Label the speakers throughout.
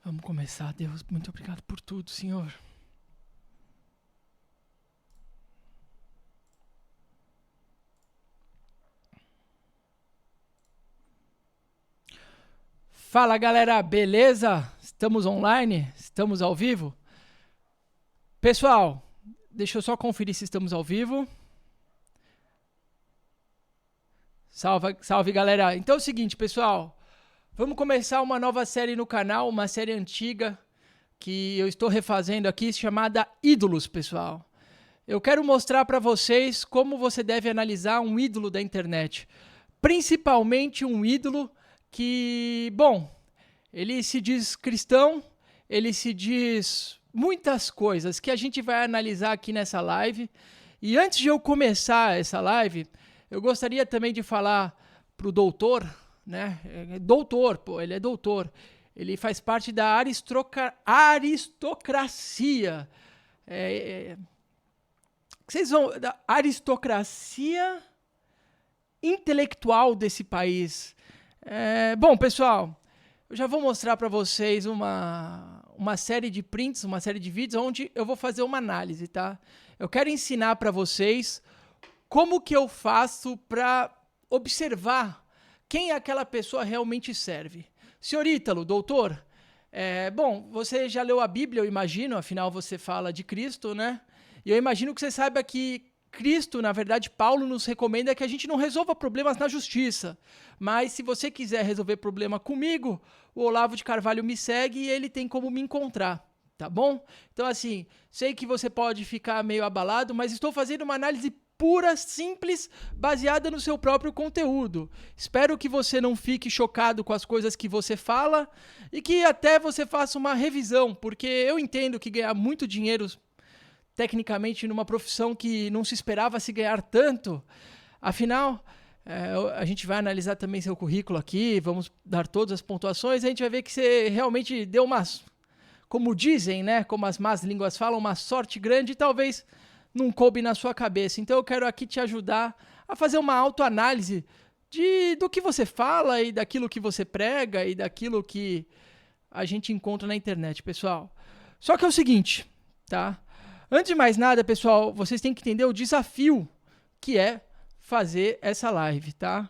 Speaker 1: Vamos começar, Deus. Muito obrigado por tudo, Senhor. Fala, galera, beleza? Estamos online? Estamos ao vivo? Pessoal, deixa eu só conferir se estamos ao vivo. Salve, galera. Então é o seguinte, pessoal. Vamos começar uma nova série no canal, uma série antiga que eu estou refazendo aqui, chamada Ídolos, pessoal. Eu quero mostrar para vocês como você deve analisar um ídolo da internet. Principalmente um ídolo que, bom, ele se diz cristão, ele se diz muitas coisas que a gente vai analisar aqui nessa live. E antes de eu começar essa live, eu gostaria também de falar pro doutor, né? Doutor, pô, ele é doutor. Ele faz parte da aristocracia. Vocês vão da aristocracia intelectual desse país. Bom, pessoal, eu já vou mostrar para vocês uma série de prints, uma série de vídeos onde eu vou fazer uma análise, tá? Eu quero ensinar para vocês como que eu faço para observar quem aquela pessoa realmente serve. Senhor Ítalo, doutor, bom, você já leu a Bíblia, eu imagino, afinal você fala de Cristo, né? E eu imagino que você saiba que Cristo, na verdade, Paulo nos recomenda que a gente não resolva problemas na justiça. Mas se você quiser resolver problema comigo, o Olavo de Carvalho me segue e ele tem como me encontrar, tá bom? Então, assim, sei que você pode ficar meio abalado, mas estou fazendo uma análise pura, simples, baseada no seu próprio conteúdo. Espero que você não fique chocado com as coisas que você fala e que até você faça uma revisão, porque eu entendo que ganhar muito dinheiro tecnicamente numa profissão que não se esperava se ganhar tanto. Afinal, a gente vai analisar também seu currículo aqui, vamos dar todas as pontuações, a gente vai ver que você realmente deu umas, como dizem, né, como as más línguas falam, uma sorte grande e talvez não coube na sua cabeça. Então eu quero aqui te ajudar a fazer uma autoanálise do que você fala e daquilo que você prega e daquilo que a gente encontra na internet, pessoal. Só que é o seguinte, tá? Antes de mais nada, pessoal, vocês têm que entender o desafio que é fazer essa live, tá?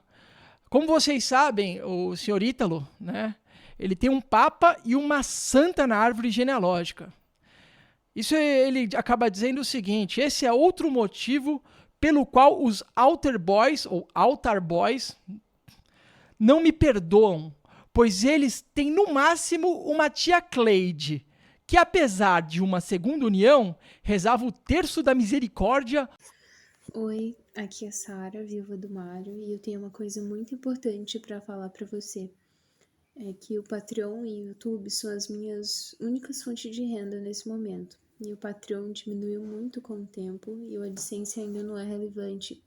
Speaker 1: Como vocês sabem, o senhor Ítalo, né? Ele tem um papa e uma santa na árvore genealógica. Isso ele acaba dizendo o seguinte: esse é outro motivo pelo qual os altar boys não me perdoam, pois eles têm no máximo uma tia Cleide, que apesar de uma segunda união, rezava o terço da misericórdia.
Speaker 2: Oi, aqui é Sara, viúva do Mário, e eu tenho uma coisa muito importante para falar para você. É que o Patreon e o YouTube são as minhas únicas fontes de renda nesse momento. E o Patreon diminuiu muito com o tempo e o AdSense ainda não é relevante.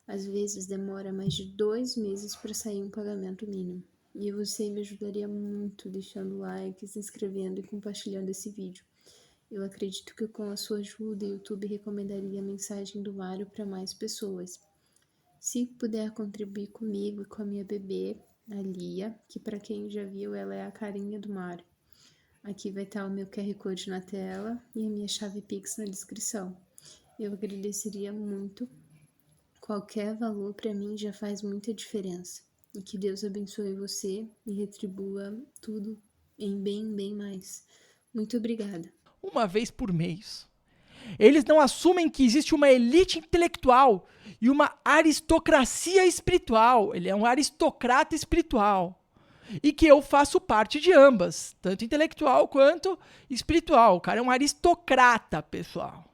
Speaker 2: Às vezes demora mais de 2 meses para sair um pagamento mínimo. E você me ajudaria muito deixando like, se inscrevendo e compartilhando esse vídeo. Eu acredito que com a sua ajuda, o YouTube recomendaria a mensagem do Mário para mais pessoas. Se puder contribuir comigo e com a minha bebê, a Lia, que para quem já viu, ela é a carinha do Mário. Aqui vai estar o meu QR Code na tela e a minha chave Pix na descrição. Eu agradeceria muito. Qualquer valor para mim já faz muita diferença. E que Deus abençoe você e retribua tudo em bem mais. Muito obrigada.
Speaker 1: Uma vez por mês. Eles não assumem que existe uma elite intelectual e uma aristocracia espiritual. Ele é um aristocrata espiritual. E que eu faço parte de ambas, tanto intelectual quanto espiritual. O cara é um aristocrata, pessoal.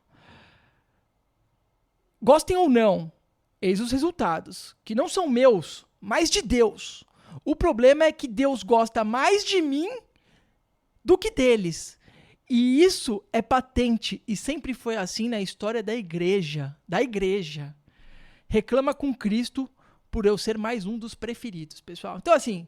Speaker 1: Gostem ou não, eis os resultados, que não são meus, mas de Deus. O problema é que Deus gosta mais de mim do que deles. E isso é patente e sempre foi assim na história da igreja. Reclama com Cristo por eu ser mais um dos preferidos, pessoal. Então, assim,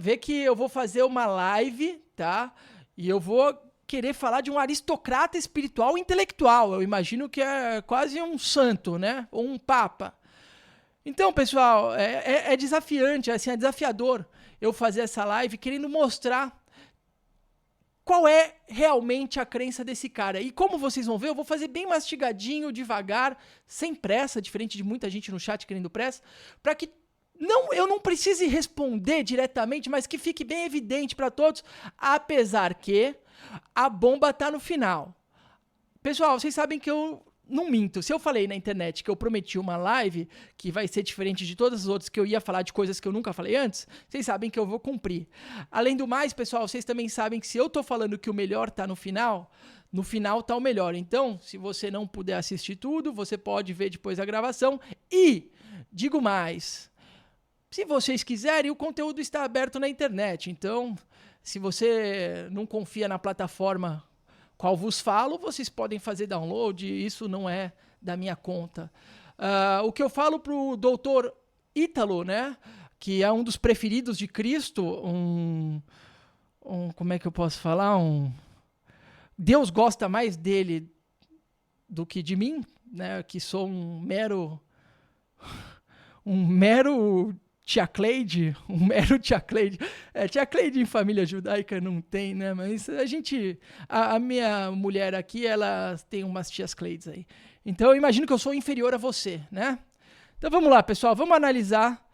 Speaker 1: vê que eu vou fazer uma live, tá? E eu vou querer falar de um aristocrata espiritual e intelectual. Eu imagino que é quase um santo, né? Ou um papa. Então, pessoal, é desafiante, assim, é desafiador eu fazer essa live querendo mostrar qual é realmente a crença desse cara. E como vocês vão ver, eu vou fazer bem mastigadinho, devagar, sem pressa, diferente de muita gente no chat querendo pressa, para que eu não precise responder diretamente, mas que fique bem evidente para todos, apesar que a bomba tá no final. Pessoal, vocês sabem que eu não minto. Se eu falei na internet que eu prometi uma live que vai ser diferente de todas as outras, que eu ia falar de coisas que eu nunca falei antes, vocês sabem que eu vou cumprir. Além do mais, pessoal, vocês também sabem que se eu tô falando que o melhor tá no final tá o melhor. Então, se você não puder assistir tudo, você pode ver depois a gravação. E, digo mais, se vocês quiserem, o conteúdo está aberto na internet. Então, se você não confia na plataforma qual vos falo, vocês podem fazer download, isso não é da minha conta. O que eu falo pro doutor Ítalo, né, que é um dos preferidos de Cristo, como é que eu posso falar? Deus gosta mais dele do que de mim, né, que sou um mero Tia Cleide, Tia Cleide. Tia Cleide em família judaica não tem, né? Mas a minha mulher aqui, ela tem umas tias Cleides aí. Então eu imagino que eu sou inferior a você, né? Então vamos lá, pessoal, vamos analisar.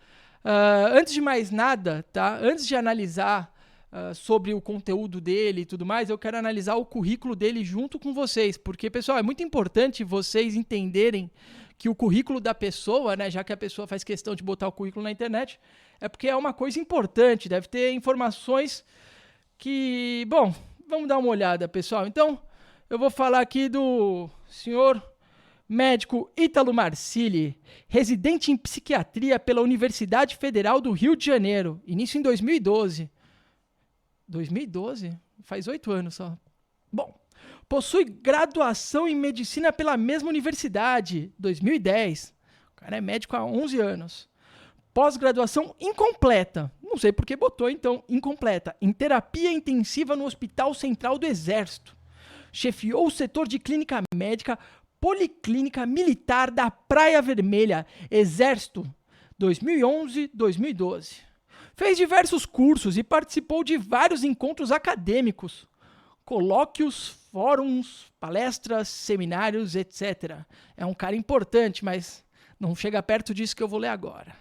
Speaker 1: Antes de mais nada, tá? Antes de analisar sobre o conteúdo dele e tudo mais, eu quero analisar o currículo dele junto com vocês, porque, pessoal, é muito importante vocês entenderem que o currículo da pessoa, né, já que a pessoa faz questão de botar o currículo na internet, é porque é uma coisa importante, deve ter informações que... Bom, vamos dar uma olhada, pessoal. Então, eu vou falar aqui do senhor médico Ítalo Marsili, residente em psiquiatria pela Universidade Federal do Rio de Janeiro, início em 2012. 2012? Faz 8 anos só. Bom, possui graduação em medicina pela mesma universidade, 2010. O cara é médico há 11 anos. Pós-graduação incompleta. Não sei por que botou, então, incompleta. Em terapia intensiva no Hospital Central do Exército. Chefiou o setor de clínica médica Policlínica Militar da Praia Vermelha, Exército, 2011-2012. Fez diversos cursos e participou de vários encontros acadêmicos, colóquios, fóruns, palestras, seminários, etc. É um cara importante, mas não chega perto disso que eu vou ler agora.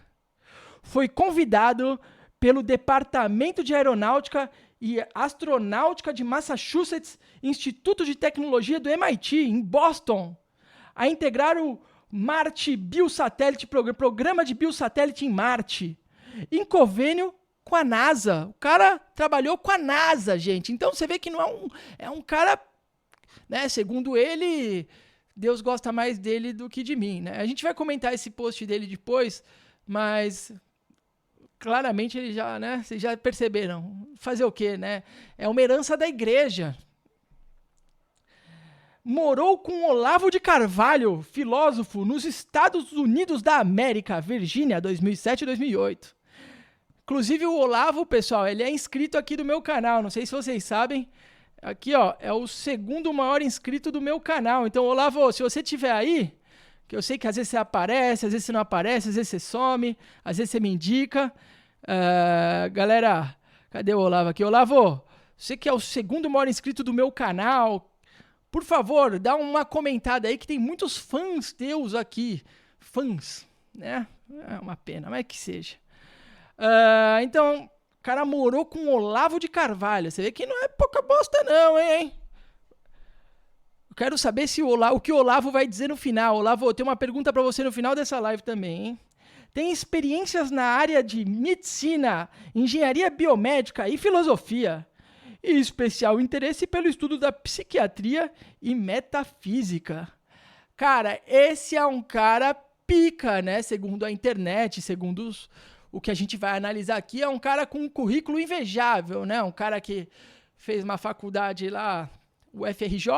Speaker 1: Foi convidado pelo Departamento de Aeronáutica e Astronáutica de Massachusetts, Instituto de Tecnologia do MIT, em Boston, a integrar o Marte Biosatélite, Programa de Biosatélite em Marte, em convênio com a NASA. O cara trabalhou com a NASA, gente. Então você vê que não é um cara, né? Segundo ele, Deus gosta mais dele do que de mim, né? A gente vai comentar esse post dele depois, mas claramente ele já, né? Vocês já perceberam. Fazer o quê, né? É uma herança da igreja. Morou com Olavo de Carvalho, filósofo, nos Estados Unidos da América, Virgínia, 2007 e 2008. Inclusive o Olavo, pessoal, ele é inscrito aqui do meu canal, não sei se vocês sabem. Aqui, ó, é o segundo maior inscrito do meu canal. Então, Olavo, se você estiver aí, que eu sei que às vezes você aparece, às vezes você não aparece, às vezes você some, às vezes você me indica. Galera, cadê o Olavo aqui? Olavo, você que é o segundo maior inscrito do meu canal, por favor, dá uma comentada aí que tem muitos fãs teus aqui. Fãs, né? É uma pena, mas que seja. Então, o cara morou com Olavo de Carvalho. Você vê que não é pouca bosta não, hein? Eu quero saber o que o Olavo vai dizer no final. Olavo, eu tenho uma pergunta para você no final dessa live também, hein? Tem experiências na área de medicina, engenharia biomédica e filosofia. E especial interesse pelo estudo da psiquiatria e metafísica. Cara, esse é um cara pica, né? Segundo a internet, segundo o que a gente vai analisar aqui, é um cara com um currículo invejável, né? Um cara que fez uma faculdade lá, o FRJ.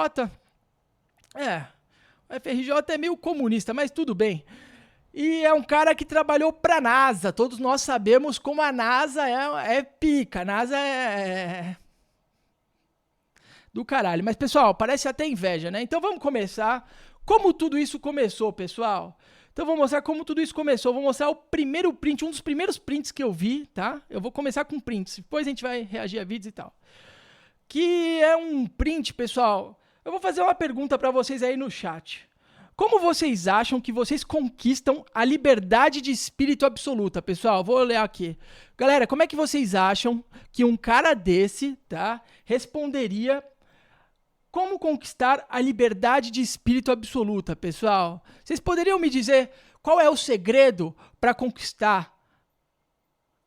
Speaker 1: O FRJ é meio comunista, mas tudo bem. E é um cara que trabalhou para a NASA. Todos nós sabemos como a NASA é pica. A NASA é do caralho. Mas, pessoal, parece até inveja, né? Então vamos começar. Como tudo isso começou, pessoal? Então vou mostrar como tudo isso começou. Vou mostrar o primeiro print, um dos primeiros prints que eu vi, tá? Eu vou começar com prints. Depois a gente vai reagir a vídeos e tal. que é um print, pessoal. Eu vou fazer uma pergunta para vocês aí no chat. Como vocês acham que vocês conquistam a liberdade de espírito absoluta, pessoal? Vou ler aqui. Galera, como é que vocês acham que um cara desse, tá, responderia como conquistar a liberdade de espírito absoluta, pessoal? Vocês poderiam me dizer qual é o segredo para conquistar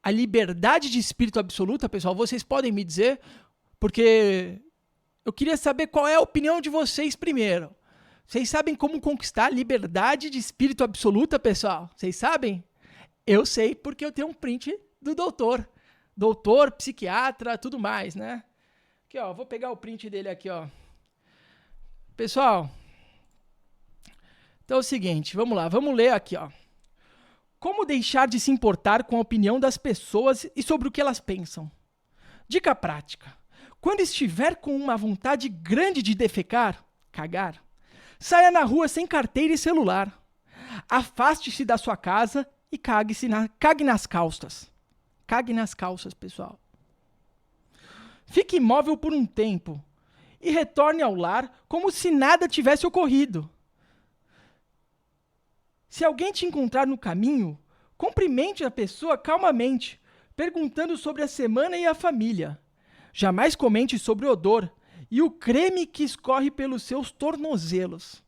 Speaker 1: a liberdade de espírito absoluta, pessoal? Vocês podem me dizer? Porque eu queria saber qual é a opinião de vocês primeiro. Vocês sabem como conquistar a liberdade de espírito absoluta, pessoal? Vocês sabem? Eu sei porque eu tenho um print do doutor. Doutor, psiquiatra, tudo mais, né? Aqui, ó, vou pegar o print dele aqui, ó. Pessoal, então é o seguinte, vamos lá, vamos ler aqui, ó. Como deixar de se importar com a opinião das pessoas e sobre o que elas pensam? Dica prática. Quando estiver com uma vontade grande de defecar, cagar, saia na rua sem carteira e celular. Afaste-se da sua casa e cague nas calças. Cague nas calças, pessoal. Fique imóvel por um tempo e retorne ao lar como se nada tivesse ocorrido. Se alguém te encontrar no caminho, cumprimente a pessoa calmamente, perguntando sobre a semana e a família. Jamais comente sobre o odor e o creme que escorre pelos seus tornozelos.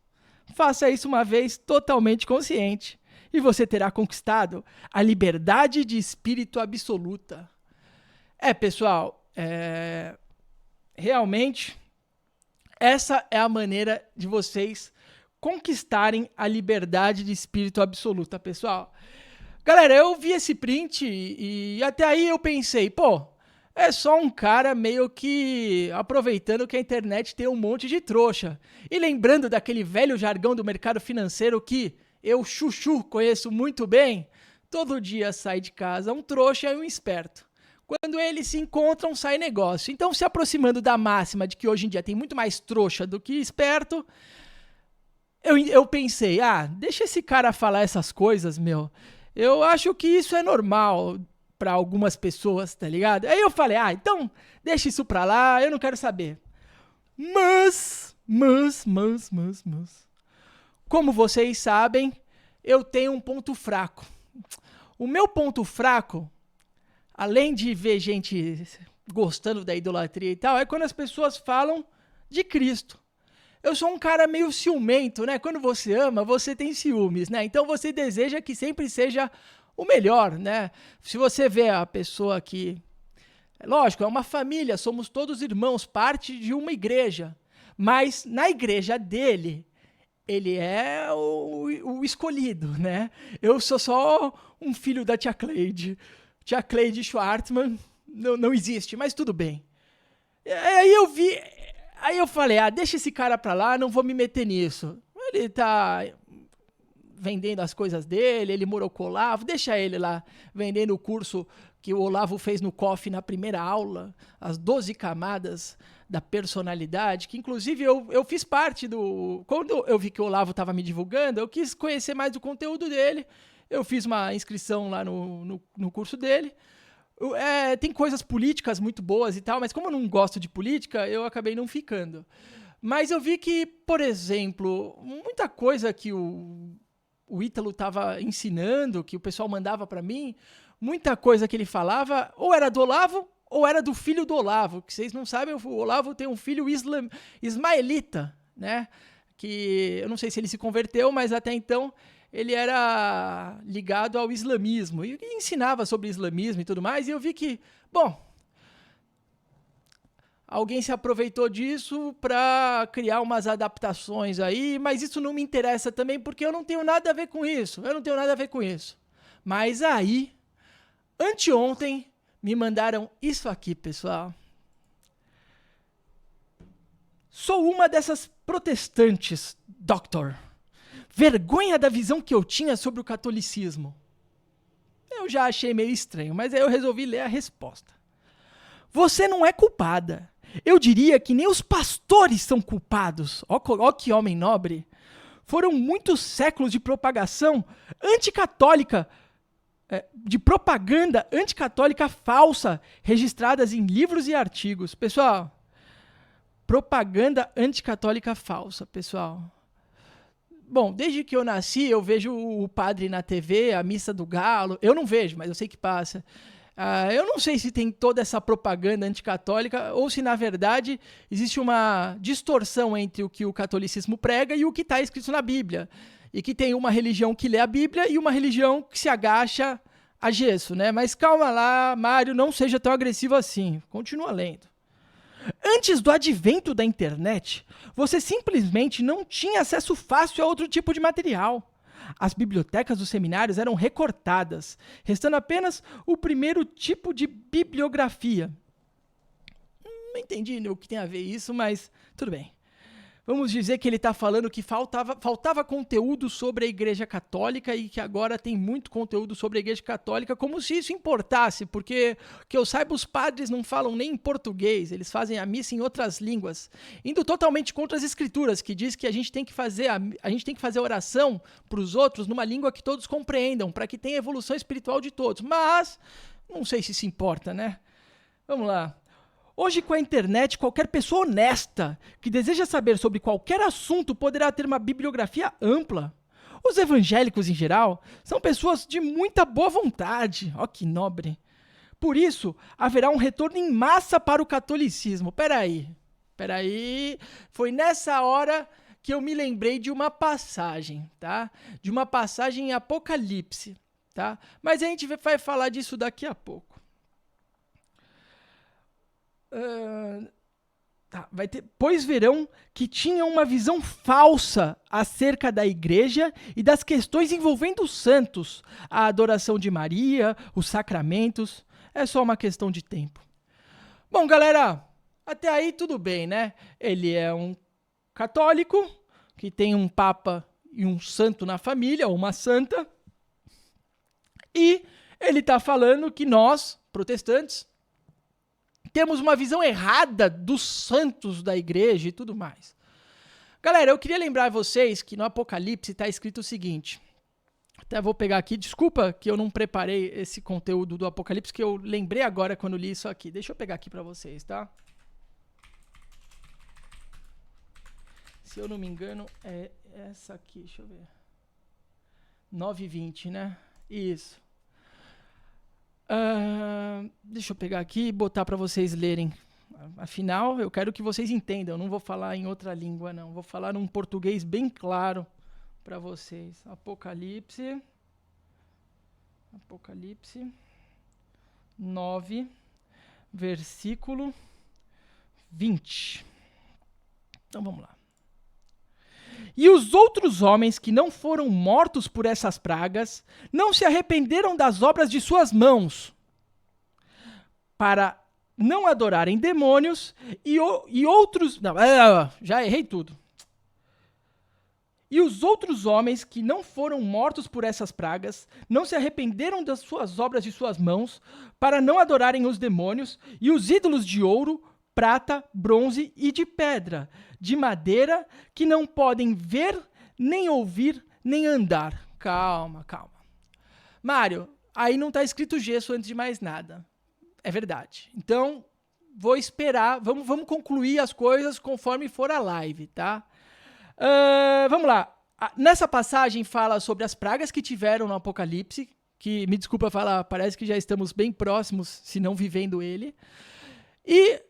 Speaker 1: Faça isso uma vez totalmente consciente e você terá conquistado a liberdade de espírito absoluta. Pessoal, realmente essa é a maneira de vocês conquistarem a liberdade de espírito absoluta, pessoal. Galera, eu vi esse print e até aí eu pensei, é só um cara meio que aproveitando que a internet tem um monte de trouxa. E lembrando daquele velho jargão do mercado financeiro que eu, Chuchu, conheço muito bem, todo dia sai de casa um trouxa e um esperto. Quando eles se encontram, sai negócio. Então, se aproximando da máxima de que hoje em dia tem muito mais trouxa do que esperto, eu pensei, deixa esse cara falar essas coisas, meu. Eu acho que isso é normal para algumas pessoas, tá ligado? Aí eu falei, então deixa isso pra lá, eu não quero saber. Mas, como vocês sabem, eu tenho um ponto fraco. O meu ponto fraco, além de ver gente gostando da idolatria e tal, é quando as pessoas falam de Cristo. Eu sou um cara meio ciumento, né? Quando você ama, você tem ciúmes, né? Então você deseja que sempre seja o melhor, né? Se você vê a pessoa que... Lógico, é uma família, somos todos irmãos, parte de uma igreja. Mas na igreja dele, ele é o escolhido, né? Eu sou só um filho da tia Cleide. Tia Cleide Schwartzman não existe, mas tudo bem. Aí eu falei, deixa esse cara pra lá, não vou me meter nisso. Ele tá vendendo as coisas dele, ele morou com o Olavo, deixa ele lá vendendo o curso que o Olavo fez no COF na primeira aula, as 12 camadas da personalidade, que inclusive eu fiz parte do... Quando eu vi que o Olavo estava me divulgando, eu quis conhecer mais do conteúdo dele, eu fiz uma inscrição lá no curso dele. Tem coisas políticas muito boas e tal, mas como eu não gosto de política, eu acabei não ficando. Mas eu vi que, por exemplo, muita coisa que o Ítalo estava ensinando, que o pessoal mandava para mim, muita coisa que ele falava, ou era do Olavo, ou era do filho do Olavo. Que vocês não sabem, o Olavo tem um filho ismaelita, né? Que eu não sei se ele se converteu, mas até então ele era ligado ao islamismo e ensinava sobre islamismo e tudo mais, e eu vi que, alguém se aproveitou disso para criar umas adaptações aí, mas isso não me interessa também, porque eu não tenho nada a ver com isso, Mas aí, anteontem, me mandaram isso aqui, pessoal. Sou uma dessas protestantes, Doctor. Vergonha da visão que eu tinha sobre o catolicismo. Eu já achei meio estranho, mas aí eu resolvi ler a resposta. Você não é culpada. Eu diria que nem os pastores são culpados. Ó que homem nobre. Foram muitos séculos de propagação anticatólica, de propaganda anticatólica falsa, registradas em livros e artigos. Pessoal, propaganda anticatólica falsa, pessoal. Bom, desde que eu nasci, eu vejo o padre na TV, a missa do galo. Eu não vejo, mas eu sei que passa. Eu não sei se tem toda essa propaganda anticatólica ou se, na verdade, existe uma distorção entre o que o catolicismo prega e o que está escrito na Bíblia. E que tem uma religião que lê a Bíblia e uma religião que se agacha a gesso, né? Mas calma lá, Mário, não seja tão agressivo assim. Continua lendo. Antes do advento da internet, você simplesmente não tinha acesso fácil a outro tipo de material. As bibliotecas dos seminários eram recortadas, restando apenas o primeiro tipo de bibliografia. Não entendi o que tem a ver isso, mas tudo bem. Vamos dizer que ele está falando que faltava conteúdo sobre a Igreja Católica e que agora tem muito conteúdo sobre a Igreja Católica, como se isso importasse, porque, que eu saiba, os padres não falam nem em português, eles fazem a missa em outras línguas, indo totalmente contra as Escrituras, que diz que a gente tem que fazer oração para os outros numa língua que todos compreendam, para que tenha evolução espiritual de todos. Mas, não sei se isso importa, né? Vamos lá. Hoje, com a internet, qualquer pessoa honesta que deseja saber sobre qualquer assunto poderá ter uma bibliografia ampla. Os evangélicos, em geral, são pessoas de muita boa vontade. Ó, que nobre. Por isso, haverá um retorno em massa para o catolicismo. Peraí. Foi nessa hora que eu me lembrei de uma passagem, tá? De uma passagem em Apocalipse, tá? Mas a gente vai falar disso daqui a pouco. Pois verão que tinham uma visão falsa acerca da igreja e das questões envolvendo os santos, a adoração de Maria, os sacramentos. É só uma questão de tempo. Bom, galera, até aí tudo bem, né? Ele é um católico que tem um papa e um santo na família, ou uma santa, e ele está falando que nós, protestantes, temos uma visão errada dos santos da igreja e tudo mais. Galera, eu queria lembrar vocês que no Apocalipse está escrito o seguinte. Até vou pegar aqui. Desculpa que eu não preparei esse conteúdo do Apocalipse, que eu lembrei agora quando li isso aqui. Deixa eu pegar aqui para vocês, tá? Se eu não me engano, é essa aqui. Deixa eu ver. 9:20, né? Isso. Deixa eu pegar aqui e botar para vocês lerem. Afinal, eu quero que vocês entendam. Eu não vou falar em outra língua, não. Vou falar num português bem claro para vocês. Apocalipse 9, versículo 20. Então vamos lá. E os outros homens que não foram mortos por essas pragas não se arrependeram das obras de suas mãos, para não adorarem demônios e outros... Não, já errei tudo. E os outros homens que não foram mortos por essas pragas não se arrependeram das suas obras de suas mãos, para não adorarem os demônios e os ídolos de ouro, prata, bronze e de pedra, de madeira, que não podem ver, nem ouvir, nem andar. Calma. Mário, aí não está escrito gesso antes de mais nada. É verdade. Então, vou esperar. Vamos concluir as coisas conforme for a live, tá? Vamos lá. Nessa passagem fala sobre as pragas que tiveram no Apocalipse, que, me desculpa falar, parece que já estamos bem próximos, se não vivendo ele. E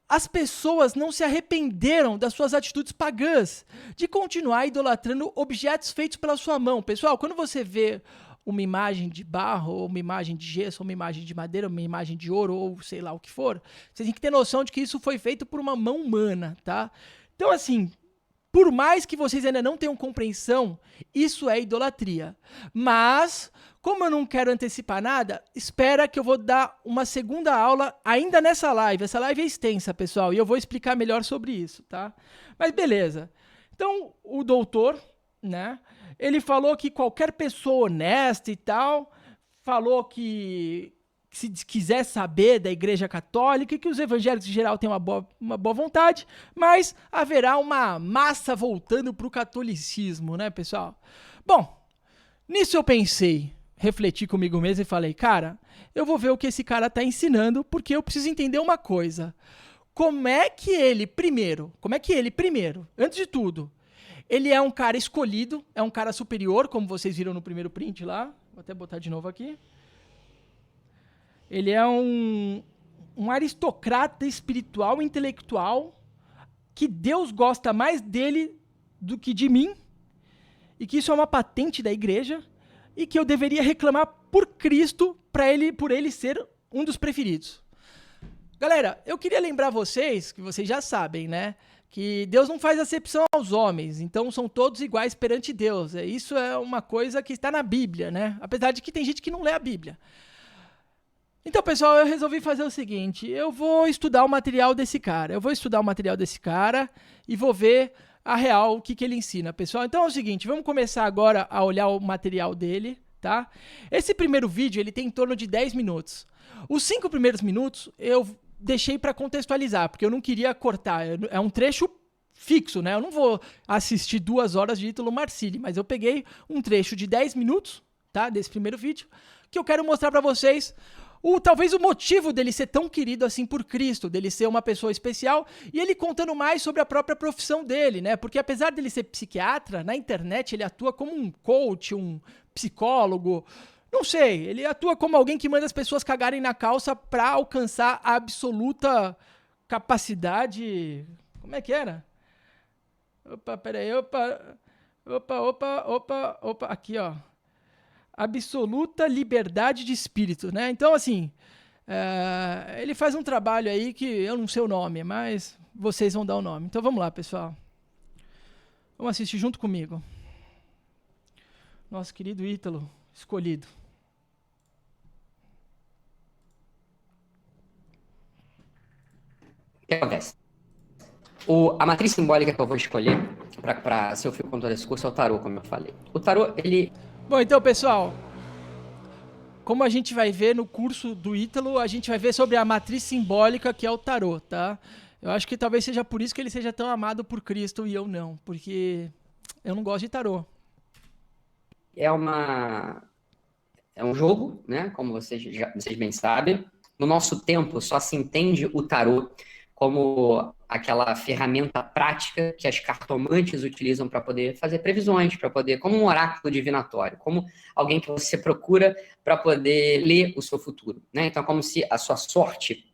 Speaker 1: as pessoas não se arrependeram das suas atitudes pagãs, de continuar idolatrando objetos feitos pela sua mão. Pessoal, quando você vê uma imagem de barro, ou uma imagem de gesso, ou uma imagem de madeira, ou uma imagem de ouro, ou sei lá o que for, você tem que ter noção de que isso foi feito por uma mão humana, tá? Então, assim, por mais que vocês ainda não tenham compreensão, isso é idolatria. Mas, como eu não quero antecipar nada, espera que eu vou dar uma segunda aula ainda nessa live. Essa live é extensa, pessoal, e eu vou explicar melhor sobre isso, tá? Mas beleza. Então, o doutor, né, ele falou que qualquer pessoa honesta e tal, falou que se quiser saber da Igreja Católica, que os evangélicos em geral têm uma boa vontade, mas haverá uma massa voltando para o catolicismo, né, pessoal? Bom, nisso eu pensei, refleti comigo mesmo e falei, cara, eu vou ver o que esse cara está ensinando, porque eu preciso entender uma coisa. como é que ele, primeiro, antes de tudo, ele é um cara escolhido, é um cara superior, como vocês viram no primeiro print lá. Vou até botar de novo aqui. Ele é um aristocrata espiritual, intelectual, que Deus gosta mais dele do que de mim, e que isso é uma patente da igreja, e que eu deveria reclamar por Cristo por ele ser um dos preferidos. Galera, eu queria lembrar vocês, que vocês já sabem, né? Que Deus não faz acepção aos homens, então são todos iguais perante Deus. Isso é uma coisa que está na Bíblia, né? Apesar de que tem gente que não lê a Bíblia. Então, pessoal, eu resolvi fazer o seguinte, eu vou estudar o material desse cara. E vou ver a real, o que ele ensina, pessoal. Então é o seguinte, vamos começar agora a olhar o material dele, tá? Esse primeiro vídeo, ele tem em torno de 10 minutos. Os 5 primeiros minutos, eu deixei para contextualizar, porque eu não queria cortar. É um trecho fixo, né? Eu não vou assistir 2 horas de Ítalo Marcilli, mas eu peguei um trecho de 10 minutos, tá? Desse primeiro vídeo, que eu quero mostrar para vocês talvez o motivo dele ser tão querido assim por Cristo, dele ser uma pessoa especial, e ele contando mais sobre a própria profissão dele, né? Porque apesar dele ser psiquiatra, na internet ele atua como um coach, um psicólogo, não sei, ele atua como alguém que manda as pessoas cagarem na calça para alcançar a absoluta capacidade... Como é que era? Opa, peraí, opa, aqui, ó. Absoluta liberdade de espírito, né? Então, assim, ele faz um trabalho aí que eu não sei o nome, mas vocês vão dar o nome. Então, vamos lá, pessoal. Vamos assistir junto comigo. Nosso querido Ítalo, escolhido.
Speaker 3: O que acontece? A matriz simbólica que eu vou escolher para ser o fio condutor desse curso é o tarô, como eu falei. O tarô, ele...
Speaker 1: Bom, então, pessoal, como a gente vai ver no curso do Ítalo, a gente vai ver sobre a matriz simbólica que é o tarô, tá? Eu acho que talvez seja por isso que ele seja tão amado por Cristo e eu não, porque eu não gosto de tarô.
Speaker 3: É um jogo, né? Como vocês bem sabem. No nosso tempo, só se entende o tarô como aquela ferramenta prática que as cartomantes utilizam para poder fazer previsões, como um oráculo divinatório, como alguém que você procura para poder ler o seu futuro, né? Então, como se a sua sorte,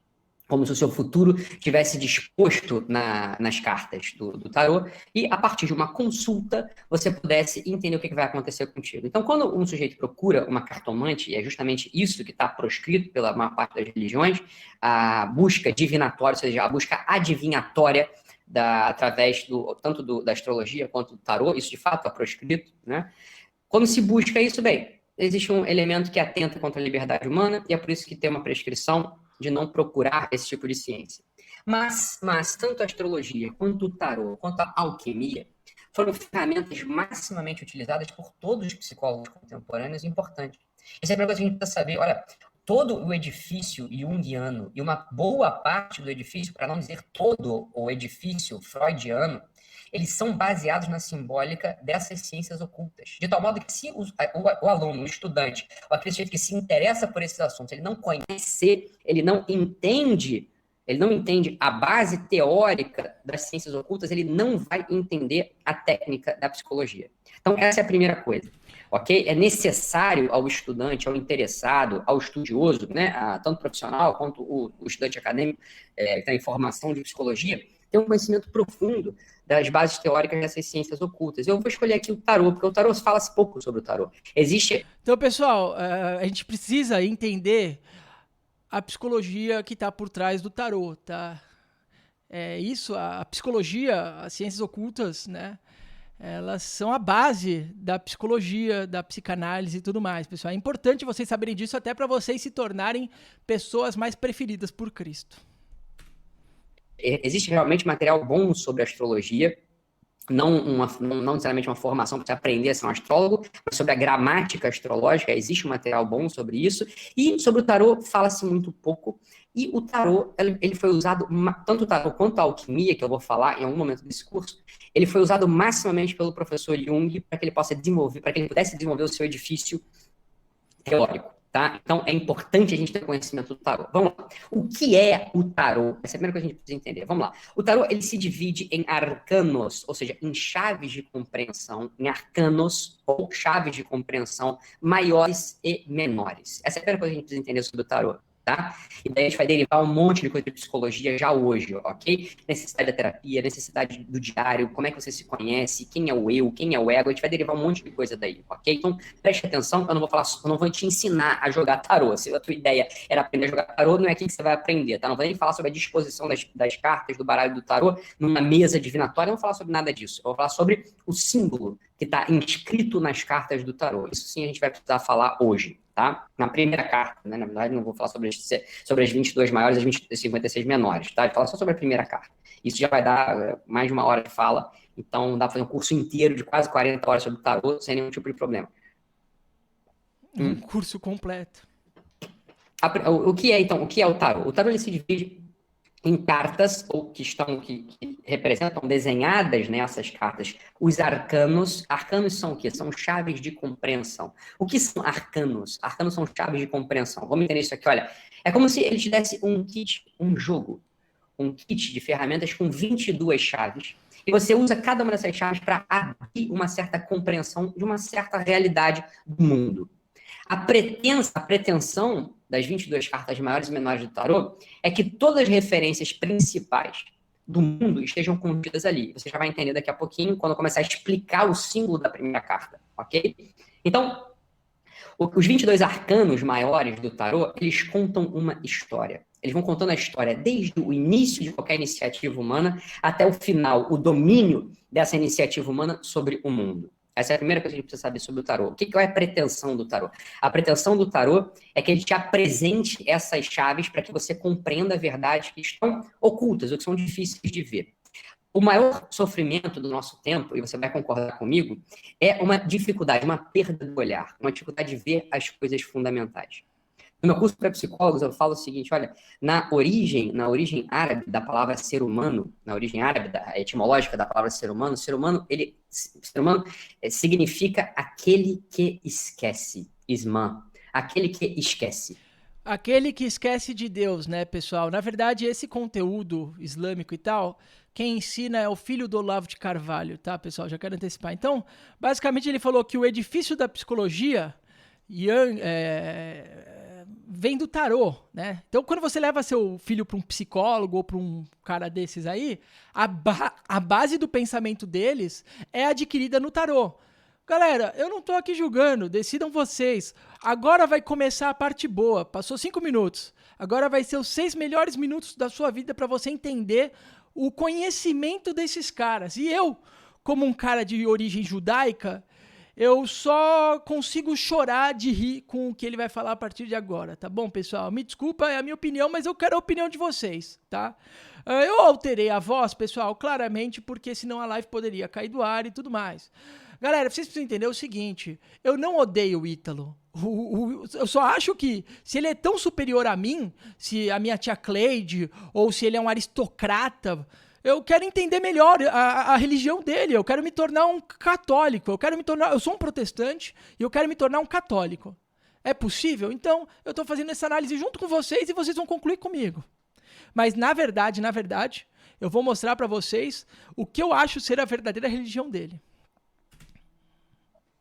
Speaker 3: como se o seu futuro tivesse disposto nas cartas do tarô, e a partir de uma consulta você pudesse entender o que vai acontecer contigo. Então, quando um sujeito procura uma cartomante, e é justamente isso que está proscrito pela maior parte das religiões, a busca divinatória, ou seja, a busca adivinhatória, através tanto da astrologia quanto do tarô, isso de fato é proscrito, né? Quando se busca isso, bem, existe um elemento que atenta contra a liberdade humana, e é por isso que tem uma prescrição de não procurar esse tipo de ciência. Mas tanto a astrologia, quanto o tarô, quanto a alquimia, foram ferramentas maximamente utilizadas por todos os psicólogos contemporâneos importantes. Essa é a primeira coisa que a gente precisa saber. Olha, todo o edifício junguiano e uma boa parte do edifício, para não dizer todo o edifício freudiano, eles são baseados na simbólica dessas ciências ocultas. De tal modo que se o aluno, o estudante, ou aquele sujeito que se interessa por esses assuntos, ele não conhece, ele não entende a base teórica das ciências ocultas, ele não vai entender a técnica da psicologia. Então, essa é a primeira coisa. Ok? É necessário ao estudante, ao interessado, ao estudioso, né, tanto profissional quanto o estudante acadêmico que tem formação de psicologia, ter um conhecimento profundo das bases teóricas dessas ciências ocultas. Eu vou escolher aqui o tarô, porque o tarô fala-se pouco sobre o tarô.
Speaker 1: Então, pessoal, a gente precisa entender a psicologia que está por trás do tarô, tá? Isso, a psicologia, as ciências ocultas, né? Elas são a base da psicologia, da psicanálise e tudo mais, pessoal. É importante vocês saberem disso até para vocês se tornarem pessoas mais preferidas por Cristo.
Speaker 3: Existe realmente material bom sobre astrologia, não necessariamente uma formação para você aprender a ser um astrólogo, mas sobre a gramática astrológica, existe um material bom sobre isso, e sobre o tarô fala-se muito pouco, e o tarô, ele foi usado, tanto o tarô quanto a alquimia, que eu vou falar em algum momento desse curso, ele foi usado maximamente pelo professor Jung para que ele pudesse desenvolver o seu edifício teórico. tá? Então, é importante a gente ter conhecimento do tarô. Vamos lá. O que é o tarô? Essa é a primeira coisa que a gente precisa entender. Vamos lá. O tarô, ele se divide em arcanos, ou seja, em chaves de compreensão, em arcanos ou chaves de compreensão maiores e menores. Essa é a primeira coisa que a gente precisa entender sobre o tarô. Tá? E daí a gente vai derivar um monte de coisa de psicologia já hoje, ok? Necessidade da terapia, necessidade do diário, como é que você se conhece, quem é o eu, quem é o ego, a gente vai derivar um monte de coisa daí, ok? Então, preste atenção, eu não vou te ensinar a jogar tarô. Se a tua ideia era aprender a jogar tarô, não é aqui que você vai aprender, tá? Não vou nem falar sobre a disposição das cartas do baralho do tarô numa mesa divinatória, não vou falar sobre nada disso. Eu vou falar sobre o símbolo que está inscrito nas cartas do tarô. Isso sim a gente vai precisar falar hoje. Tá? Na primeira carta, né? Na verdade, não vou falar sobre as 22 maiores e as 56 menores, tá? Vou falar só sobre a primeira carta. Isso já vai dar mais de uma hora de fala, então dá para fazer um curso inteiro de quase 40 horas sobre tarô sem nenhum tipo de problema.
Speaker 1: Um curso completo.
Speaker 3: O que é o tarô? O tarô ele se divide em cartas, ou que representam desenhadas nessas cartas, os arcanos. Arcanos são o quê? São chaves de compreensão. O que são arcanos? Arcanos são chaves de compreensão. Vamos entender isso aqui, olha. É como se ele te desse um kit, um kit de ferramentas com 22 chaves. E você usa cada uma dessas chaves para abrir uma certa compreensão de uma certa realidade do mundo. A pretensão das 22 cartas maiores e menores do tarô é que todas as referências principais do mundo estejam contidas ali. Você já vai entender daqui a pouquinho, quando eu começar a explicar o símbolo da primeira carta, ok? Então, os 22 arcanos maiores do tarô, eles contam uma história. Eles vão contando a história desde o início de qualquer iniciativa humana até o final, o domínio dessa iniciativa humana sobre o mundo. Essa é a primeira coisa que a gente precisa saber sobre o tarô. O que é a pretensão do tarô? A pretensão do tarô é que ele te apresente essas chaves para que você compreenda verdades que estão ocultas ou que são difíceis de ver. O maior sofrimento do nosso tempo, e você vai concordar comigo, é uma dificuldade, uma perda do olhar, uma dificuldade de ver as coisas fundamentais. No meu curso para psicólogos, eu falo o seguinte, olha, na origem árabe da palavra ser humano, na origem árabe, etimológica da palavra ser humano significa aquele que esquece, ismã, aquele que esquece.
Speaker 1: Aquele que esquece de Deus, né, pessoal? Na verdade, esse conteúdo islâmico e tal, quem ensina é o filho do Olavo de Carvalho, tá, pessoal? Já quero antecipar. Então, basicamente, ele falou que o edifício da psicologia vem do tarô, né? Então, quando você leva seu filho para um psicólogo ou para um cara desses aí, a base do pensamento deles é adquirida no tarô. Galera, eu não tô aqui julgando, decidam vocês. Agora vai começar a parte boa. Passou 5 minutos. Agora vai ser os 6 melhores minutos da sua vida para você entender o conhecimento desses caras. E eu, como um cara de origem judaica, eu só consigo chorar de rir com o que ele vai falar a partir de agora, tá bom, pessoal? Me desculpa, é a minha opinião, mas eu quero a opinião de vocês, tá? Eu alterei a voz, pessoal, claramente, porque senão a live poderia cair do ar e tudo mais. Galera, vocês precisam entender o seguinte, eu não odeio o Ítalo. Eu só acho que se ele é tão superior a mim, se a minha tia Cleide, ou se ele é um aristocrata, eu quero entender melhor a religião dele, eu quero me tornar um católico, eu sou um protestante e eu quero me tornar um católico. É possível? Então, eu estou fazendo essa análise junto com vocês e vocês vão concluir comigo. Mas, na verdade, eu vou mostrar para vocês o que eu acho ser a verdadeira religião dele.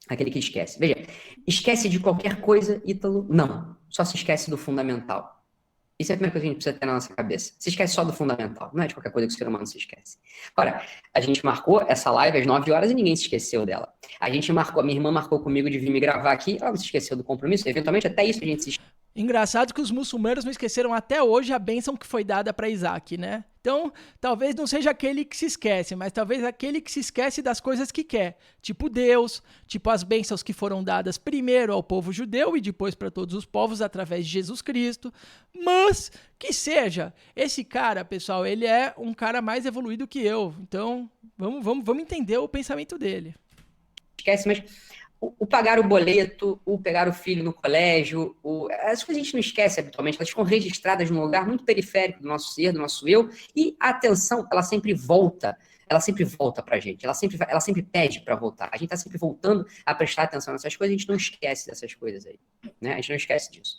Speaker 3: Aquele que esquece. Veja, esquece de qualquer coisa, Ítalo? Não. Só se esquece do fundamental. Isso é a primeira coisa que a gente precisa ter na nossa cabeça. Se esquece só do fundamental. Não é de qualquer coisa que o ser humano se esquece. Ora, a gente marcou essa live às 9 horas e ninguém se esqueceu dela. A minha irmã marcou comigo de vir me gravar aqui. Ela se esqueceu do compromisso. Eventualmente, até isso a gente se esquece.
Speaker 1: Engraçado que os muçulmanos não esqueceram até hoje a bênção que foi dada para Isaac, né? Então, talvez não seja aquele que se esquece, mas talvez aquele que se esquece das coisas que quer. Tipo Deus, tipo as bênçãos que foram dadas primeiro ao povo judeu e depois para todos os povos através de Jesus Cristo. Mas, que seja, esse cara, pessoal, ele é um cara mais evoluído que eu. Então, vamos entender o pensamento dele.
Speaker 3: Esquece, mas o pagar o boleto, o pegar o filho no colégio, as coisas a gente não esquece habitualmente, elas ficam registradas num lugar muito periférico do nosso ser, do nosso eu, e a atenção, ela sempre volta ela sempre volta pra gente, ela sempre pede para voltar. A gente está sempre voltando a prestar atenção nessas coisas, a gente não esquece dessas coisas aí, né? A gente não esquece disso.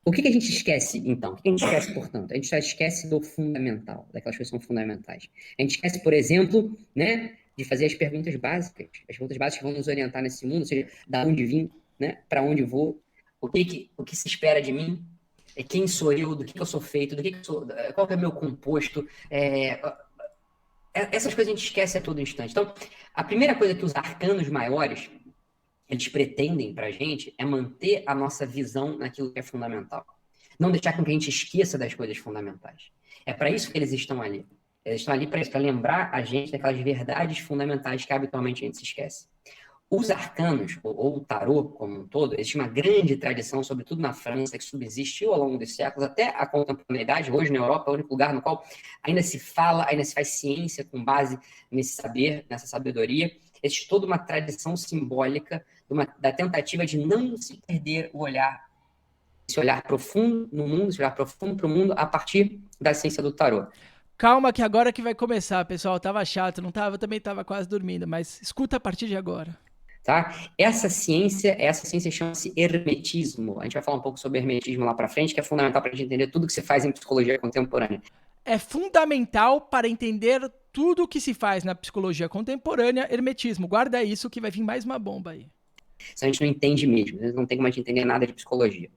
Speaker 3: O que a gente esquece, então? O que a gente esquece, portanto? A gente só esquece do fundamental, daquelas coisas que são fundamentais. A gente esquece, por exemplo, né, de fazer as perguntas básicas. As perguntas básicas que vão nos orientar nesse mundo, ou seja, da onde vim, né, para onde vou, o que se espera de mim, quem sou eu, do que eu sou feito, do que eu sou, qual que é o meu composto. Essas coisas a gente esquece a todo instante. Então, a primeira coisa que os arcanos maiores eles pretendem para a gente é manter a nossa visão naquilo que é fundamental. Não deixar com que a gente esqueça das coisas fundamentais. É para isso que eles estão ali. Eles estão ali para lembrar a gente daquelas verdades fundamentais que habitualmente a gente se esquece. Os arcanos, ou o tarô como um todo, existe uma grande tradição, sobretudo na França, que subsistiu ao longo dos séculos, até a contemporaneidade. Hoje, na Europa, é o único lugar no qual ainda se fala, ainda se faz ciência com base nesse saber, nessa sabedoria. Existe toda uma tradição simbólica da tentativa de não se perder o olhar, esse olhar profundo no mundo, esse olhar profundo para o mundo a partir da ciência do tarô.
Speaker 1: Calma que agora que vai começar, pessoal. Tava chato, não tava? Eu também tava quase dormindo, mas escuta a partir de agora.
Speaker 3: Tá? Essa ciência chama-se hermetismo. A gente vai falar um pouco sobre hermetismo lá para frente, que é fundamental para a gente entender tudo que se faz em psicologia contemporânea.
Speaker 1: É fundamental para entender tudo o que se faz na psicologia contemporânea, hermetismo. Guarda isso que vai vir mais uma bomba aí.
Speaker 3: Isso a gente não entende mesmo, não tem como a gente entender nada de psicologia.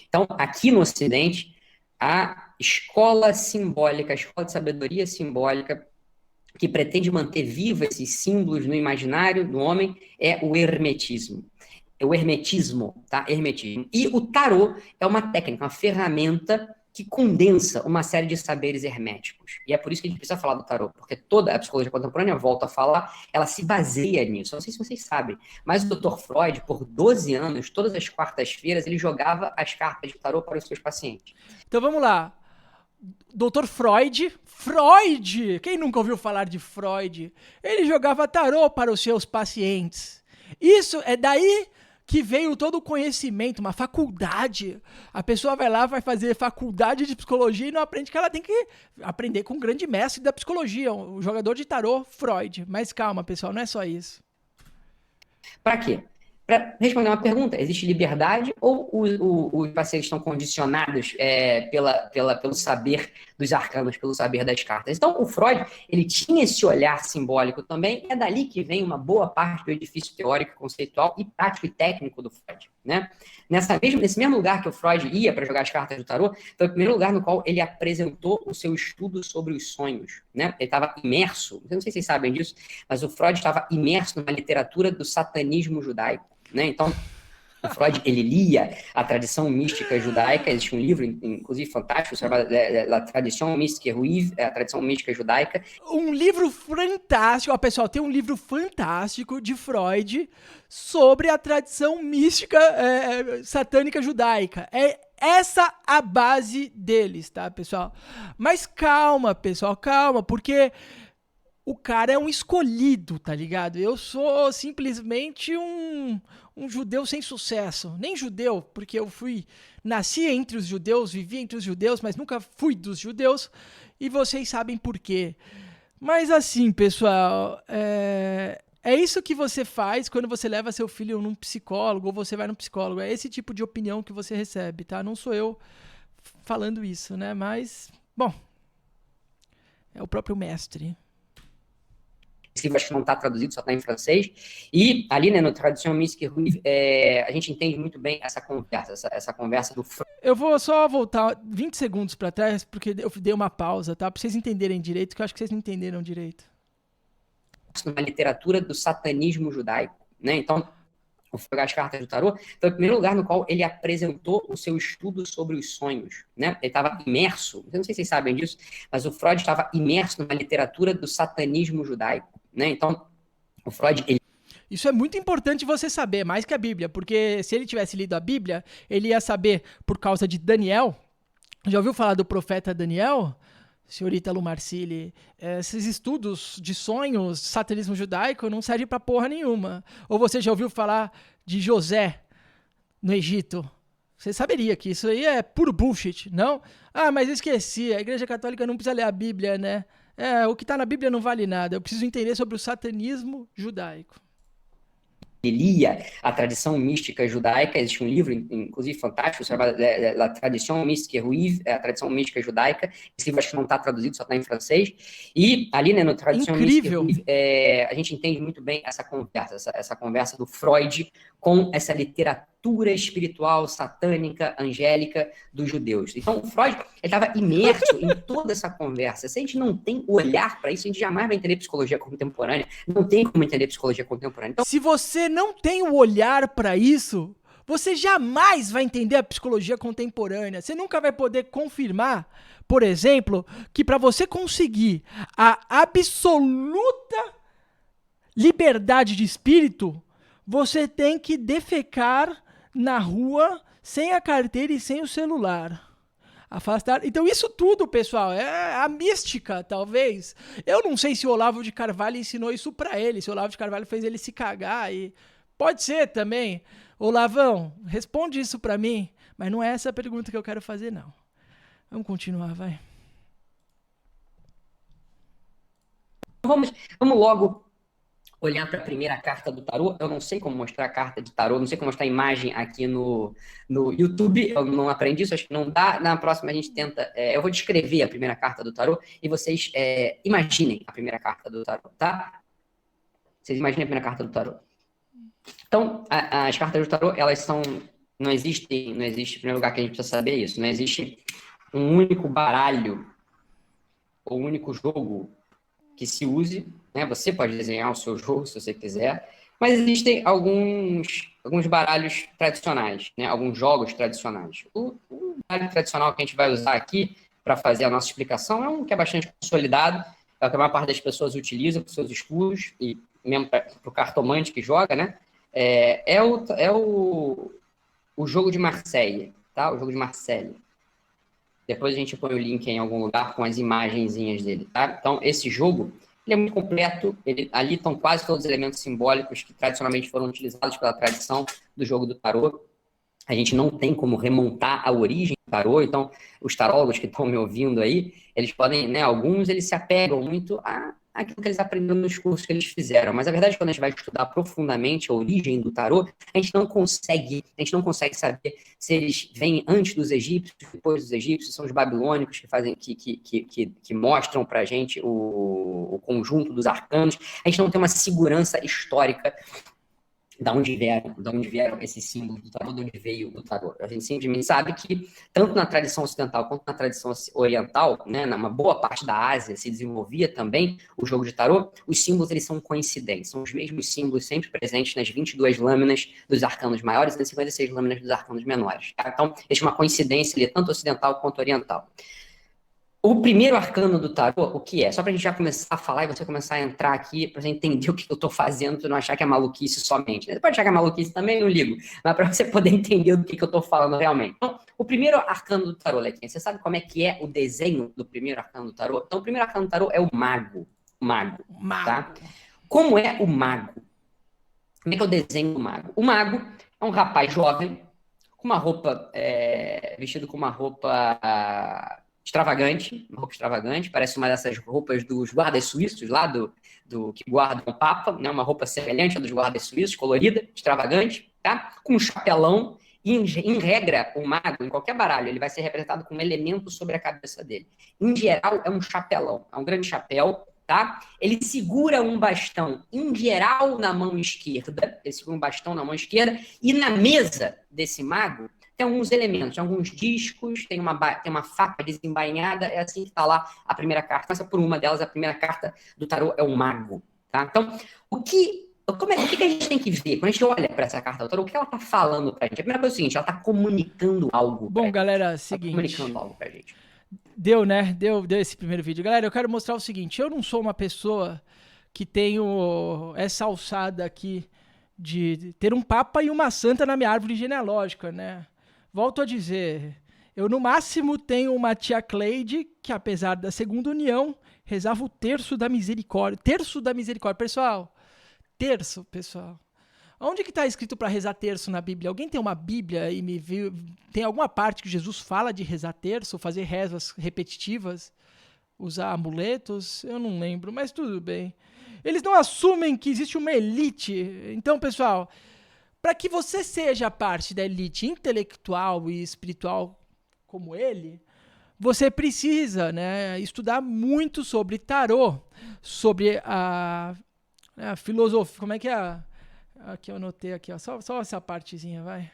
Speaker 3: Então, aqui no Ocidente, a escola simbólica, a escola de sabedoria simbólica, que pretende manter vivos esses símbolos no imaginário do homem, é o hermetismo. É o hermetismo, tá? Hermetismo. E o tarô é uma técnica, uma ferramenta que condensa uma série de saberes herméticos. E é por isso que a gente precisa falar do tarô, porque toda a psicologia contemporânea, volta a falar, ela se baseia nisso. Eu não sei se vocês sabem, mas o Dr. Freud, por 12 anos, todas as quartas-feiras, ele jogava as cartas de tarô para os seus pacientes.
Speaker 1: Então vamos lá. Dr. Freud, quem nunca ouviu falar de Freud? Ele jogava tarô para os seus pacientes. Isso é daí que veio todo o conhecimento, uma faculdade. A pessoa vai lá, vai fazer faculdade de psicologia e não aprende que ela tem que aprender com um grande mestre da psicologia, o jogador de tarô, Freud. Mas calma, pessoal, não é só isso.
Speaker 3: Para quê? Para responder uma pergunta, existe liberdade ou os pacientes estão condicionados pelo saber dos arcanos, pelo saber das cartas? Então, o Freud, ele tinha esse olhar simbólico também, é dali que vem uma boa parte do edifício teórico, conceitual e prático e técnico do Freud, né? Nesse mesmo lugar que o Freud ia para jogar as cartas do tarô, foi o primeiro lugar no qual ele apresentou o seu estudo sobre os sonhos, né? Ele estava imerso, eu não sei se vocês sabem disso, mas o Freud estava imerso numa literatura do satanismo judaico. Né? Então, o Freud, ele lia a tradição mística judaica, existe um livro, inclusive, fantástico, chamado La Tradition Mystique Juive, a tradição mística judaica.
Speaker 1: Um livro fantástico, ó, pessoal, tem um livro fantástico de Freud sobre a tradição mística satânica judaica. É essa a base deles, tá, pessoal? Mas calma, pessoal, calma, porque o cara é um escolhido, tá ligado? Eu sou simplesmente um judeu sem sucesso. Nem judeu, porque eu nasci entre os judeus, vivi entre os judeus, mas nunca fui dos judeus. E vocês sabem por quê. Mas assim, pessoal, é isso que você faz quando você leva seu filho num psicólogo ou você vai num psicólogo. É esse tipo de opinião que você recebe, tá? Não sou eu falando isso, né? Mas, bom, é o próprio mestre.
Speaker 3: Esse livro acho que não está traduzido, só está em francês. E ali, né, no Tradition Mystique Juive, a gente entende muito bem essa conversa do Freud.
Speaker 1: Eu vou só voltar 20 segundos para trás, porque eu dei uma pausa, tá? Para vocês entenderem direito, que eu acho que vocês não entenderam direito.
Speaker 3: Numa literatura do satanismo judaico, né? Então, o jogar as cartas do tarô foi o primeiro lugar no qual ele apresentou o seu estudo sobre os sonhos, né? Ele estava imerso, eu não sei se vocês sabem disso, mas o Freud estava imerso numa literatura do satanismo judaico, né? Então, o Freud,
Speaker 1: Isso é muito importante você saber, mais que a Bíblia, porque se ele tivesse lido a Bíblia, ele ia saber, por causa de Daniel. Já ouviu falar do profeta Daniel? Senhorita Lu Marsili, esses estudos de sonhos, satanismo judaico, não servem pra porra nenhuma. Ou você já ouviu falar de José no Egito? Você saberia que isso aí é puro bullshit, não? Ah, mas eu esqueci, a Igreja Católica não precisa ler a Bíblia, né? O que está na Bíblia não vale nada. Eu preciso entender sobre o satanismo judaico.
Speaker 3: Lia a tradição mística judaica, existe um livro, inclusive fantástico, chamado La Tradition Mystique Juive, a tradição mística judaica. Esse livro acho que não está traduzido, só está em francês. E ali, né, no Tradition Mystique Juive, a gente entende muito bem essa conversa do Freud com essa literatura espiritual, satânica, angélica dos judeus. Então, o Freud estava imerso em toda essa conversa. Se a gente não tem olhar para isso, a gente jamais vai entender psicologia contemporânea. Não tem como entender psicologia contemporânea. Então,
Speaker 1: se você não tem o olhar para isso, você jamais vai entender a psicologia contemporânea. Você nunca vai poder confirmar, por exemplo, que para você conseguir a absoluta liberdade de espírito, você tem que defecar na rua sem a carteira e sem o celular. Afastar. Então isso tudo, pessoal, é a mística, talvez. Eu não sei se o Olavo de Carvalho ensinou isso pra ele, se o Olavo de Carvalho fez ele se cagar. E pode ser também. Olavão, responde isso pra mim, mas não é essa a pergunta que eu quero fazer, não. Vamos continuar, vai.
Speaker 3: Vamos logo olhar para a primeira carta do tarô. Eu não sei como mostrar a carta de tarô, não sei como mostrar a imagem aqui no YouTube, eu não aprendi isso, acho que não dá. Na próxima a gente tenta, eu vou descrever a primeira carta do tarô e vocês imaginem a primeira carta do tarô, tá? Vocês imaginem a primeira carta do tarô. Então, as cartas do tarô, elas são, não existe, em primeiro lugar que a gente precisa saber isso, não existe um único baralho ou um único jogo que se use, né? Você pode desenhar o seu jogo se você quiser, mas existem alguns baralhos tradicionais, né? Alguns jogos tradicionais. O baralho tradicional que a gente vai usar aqui para fazer a nossa explicação é um que é bastante consolidado, é o que a maior parte das pessoas utiliza para os seus estudos e mesmo para o cartomante que joga, né? O jogo de Marseille, tá? O jogo de Marseille. Depois a gente põe o link em algum lugar com as imagenzinhas dele, tá? Então, esse jogo, ele é muito completo, ali estão quase todos os elementos simbólicos que tradicionalmente foram utilizados pela tradição do jogo do tarô. A gente não tem como remontar a origem do tarô, então os tarólogos que estão me ouvindo aí, eles podem, né, alguns eles se apegam muito àquilo que eles aprenderam nos cursos que eles fizeram, mas a verdade é que quando a gente vai estudar profundamente a origem do tarô, a gente não consegue saber se eles vêm antes dos egípcios, depois dos egípcios, são os babilônicos que fazem, que mostram pra gente o conjunto dos arcanos. A gente não tem uma segurança histórica da onde vieram esses símbolos do tarô, de onde veio o tarô. A gente simplesmente sabe que, tanto na tradição ocidental quanto na tradição oriental, né, numa boa parte da Ásia se desenvolvia também o jogo de tarô, os símbolos eles são coincidentes, são os mesmos símbolos sempre presentes nas 22 lâminas dos arcanos maiores e nas 56 lâminas dos arcanos menores. Tá? Então, existe uma coincidência ali, tanto ocidental quanto oriental. O primeiro arcano do tarô, o que é? Só pra gente já começar a falar e você começar a entrar aqui, pra você entender o que eu tô fazendo, pra não achar que é maluquice somente. Né? Você pode achar que é maluquice também, não ligo. Mas pra você poder entender do que eu tô falando realmente. Então, o primeiro arcano do tarô, Lequinha, você sabe como é que é o desenho do primeiro arcano do tarô? Então, o primeiro arcano do tarô é o mago. Mago. Tá? Como é o mago? Como é que é o desenho do mago? O mago é um rapaz jovem, com uma roupa, vestido com uma roupa... extravagante, parece uma dessas roupas dos guardas suíços lá do que guardam o Papa, né? Uma roupa semelhante à dos guardas suíços, colorida, extravagante, tá? Com um chapelão, e em regra, o mago, em qualquer baralho, ele vai ser representado com um elemento sobre a cabeça dele. Em geral, é um chapelão, é um grande chapéu, tá? Ele segura um bastão, em geral, na mão esquerda, e na mesa desse mago, tem alguns elementos, alguns discos, tem uma faca desembainhada, é assim que está lá a primeira carta. Começa por uma delas, a primeira carta do tarô é o mago. Tá? Então, o que a gente tem que ver? Quando a gente olha para essa carta do tarô, o que ela está falando para a gente? A primeira coisa é o seguinte, ela está comunicando algo.
Speaker 1: Bom, galera, seguinte.
Speaker 3: Comunicando algo para a gente.
Speaker 1: Deu, né? Deu esse primeiro vídeo. Galera, eu quero mostrar o seguinte, eu não sou uma pessoa que tenho essa alçada aqui de ter um papa e uma santa na minha árvore genealógica, né? Volto a dizer, eu no máximo tenho uma tia Cleide, que apesar da segunda união, rezava o terço da misericórdia. Terço da misericórdia. Terço, pessoal. Onde que está escrito para rezar terço na Bíblia? Alguém tem uma Bíblia e me viu? Tem alguma parte que Jesus fala de rezar terço, fazer rezas repetitivas? usar amuletos, eu não lembro, mas tudo bem. Eles não assumem que existe uma elite. Então, pessoal, para que você seja parte da elite intelectual e espiritual como ele, você precisa, né, estudar muito sobre tarô, sobre a filosofia. Como é que é? Aqui eu anotei aqui, ó, só essa partezinha, vai.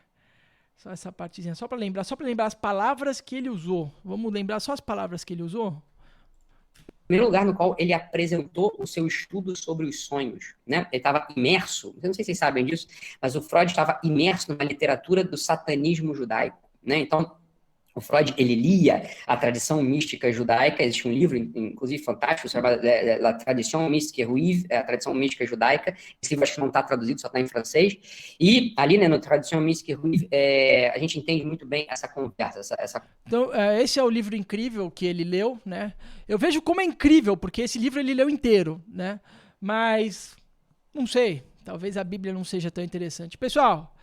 Speaker 1: Só essa partezinha, só para lembrar as palavras que ele usou. Vamos lembrar só as palavras que ele usou?
Speaker 3: Primeiro lugar no qual ele apresentou o seu estudo sobre os sonhos, né? Ele estava imerso, eu não sei se vocês sabem disso, mas o Freud estava imerso numa literatura do satanismo judaico, né? Então, o Freud, ele lia a tradição mística judaica, existe um livro, inclusive, fantástico, chamado La Tradition Mystique Juive, a tradição mística judaica. Esse livro acho que não está traduzido, só está em francês. E ali, né, no Tradition Mystique Juive, a gente entende muito bem essa conversa.
Speaker 1: Então, esse é o livro incrível que ele leu, né? Eu vejo como é incrível, porque esse livro ele leu inteiro, né? Mas, não sei, talvez a Bíblia não seja tão interessante. Pessoal,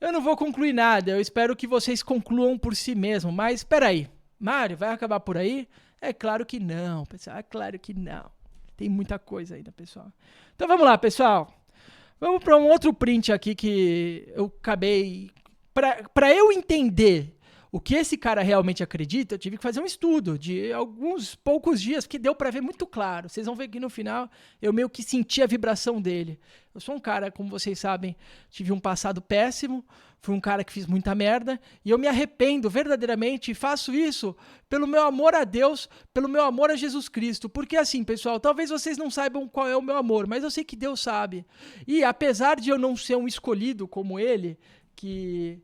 Speaker 1: eu não vou concluir nada, eu espero que vocês concluam por si mesmos, mas espera aí, Mário, vai acabar por aí? É claro que não, pessoal, é claro que não. Tem muita coisa ainda, pessoal. Então vamos lá, pessoal. Vamos para um outro print aqui que eu acabei... Para eu entender o que esse cara realmente acredita, eu tive que fazer um estudo de alguns poucos dias, que deu para ver muito claro. Vocês vão ver que no final eu meio que senti a vibração dele. Eu sou um cara, como vocês sabem, tive um passado péssimo, fui um cara que fiz muita merda, e eu me arrependo verdadeiramente e faço isso pelo meu amor a Deus, pelo meu amor a Jesus Cristo. Porque assim, pessoal, talvez vocês não saibam qual é o meu amor, mas eu sei que Deus sabe. E apesar de eu não ser um escolhido como ele, que...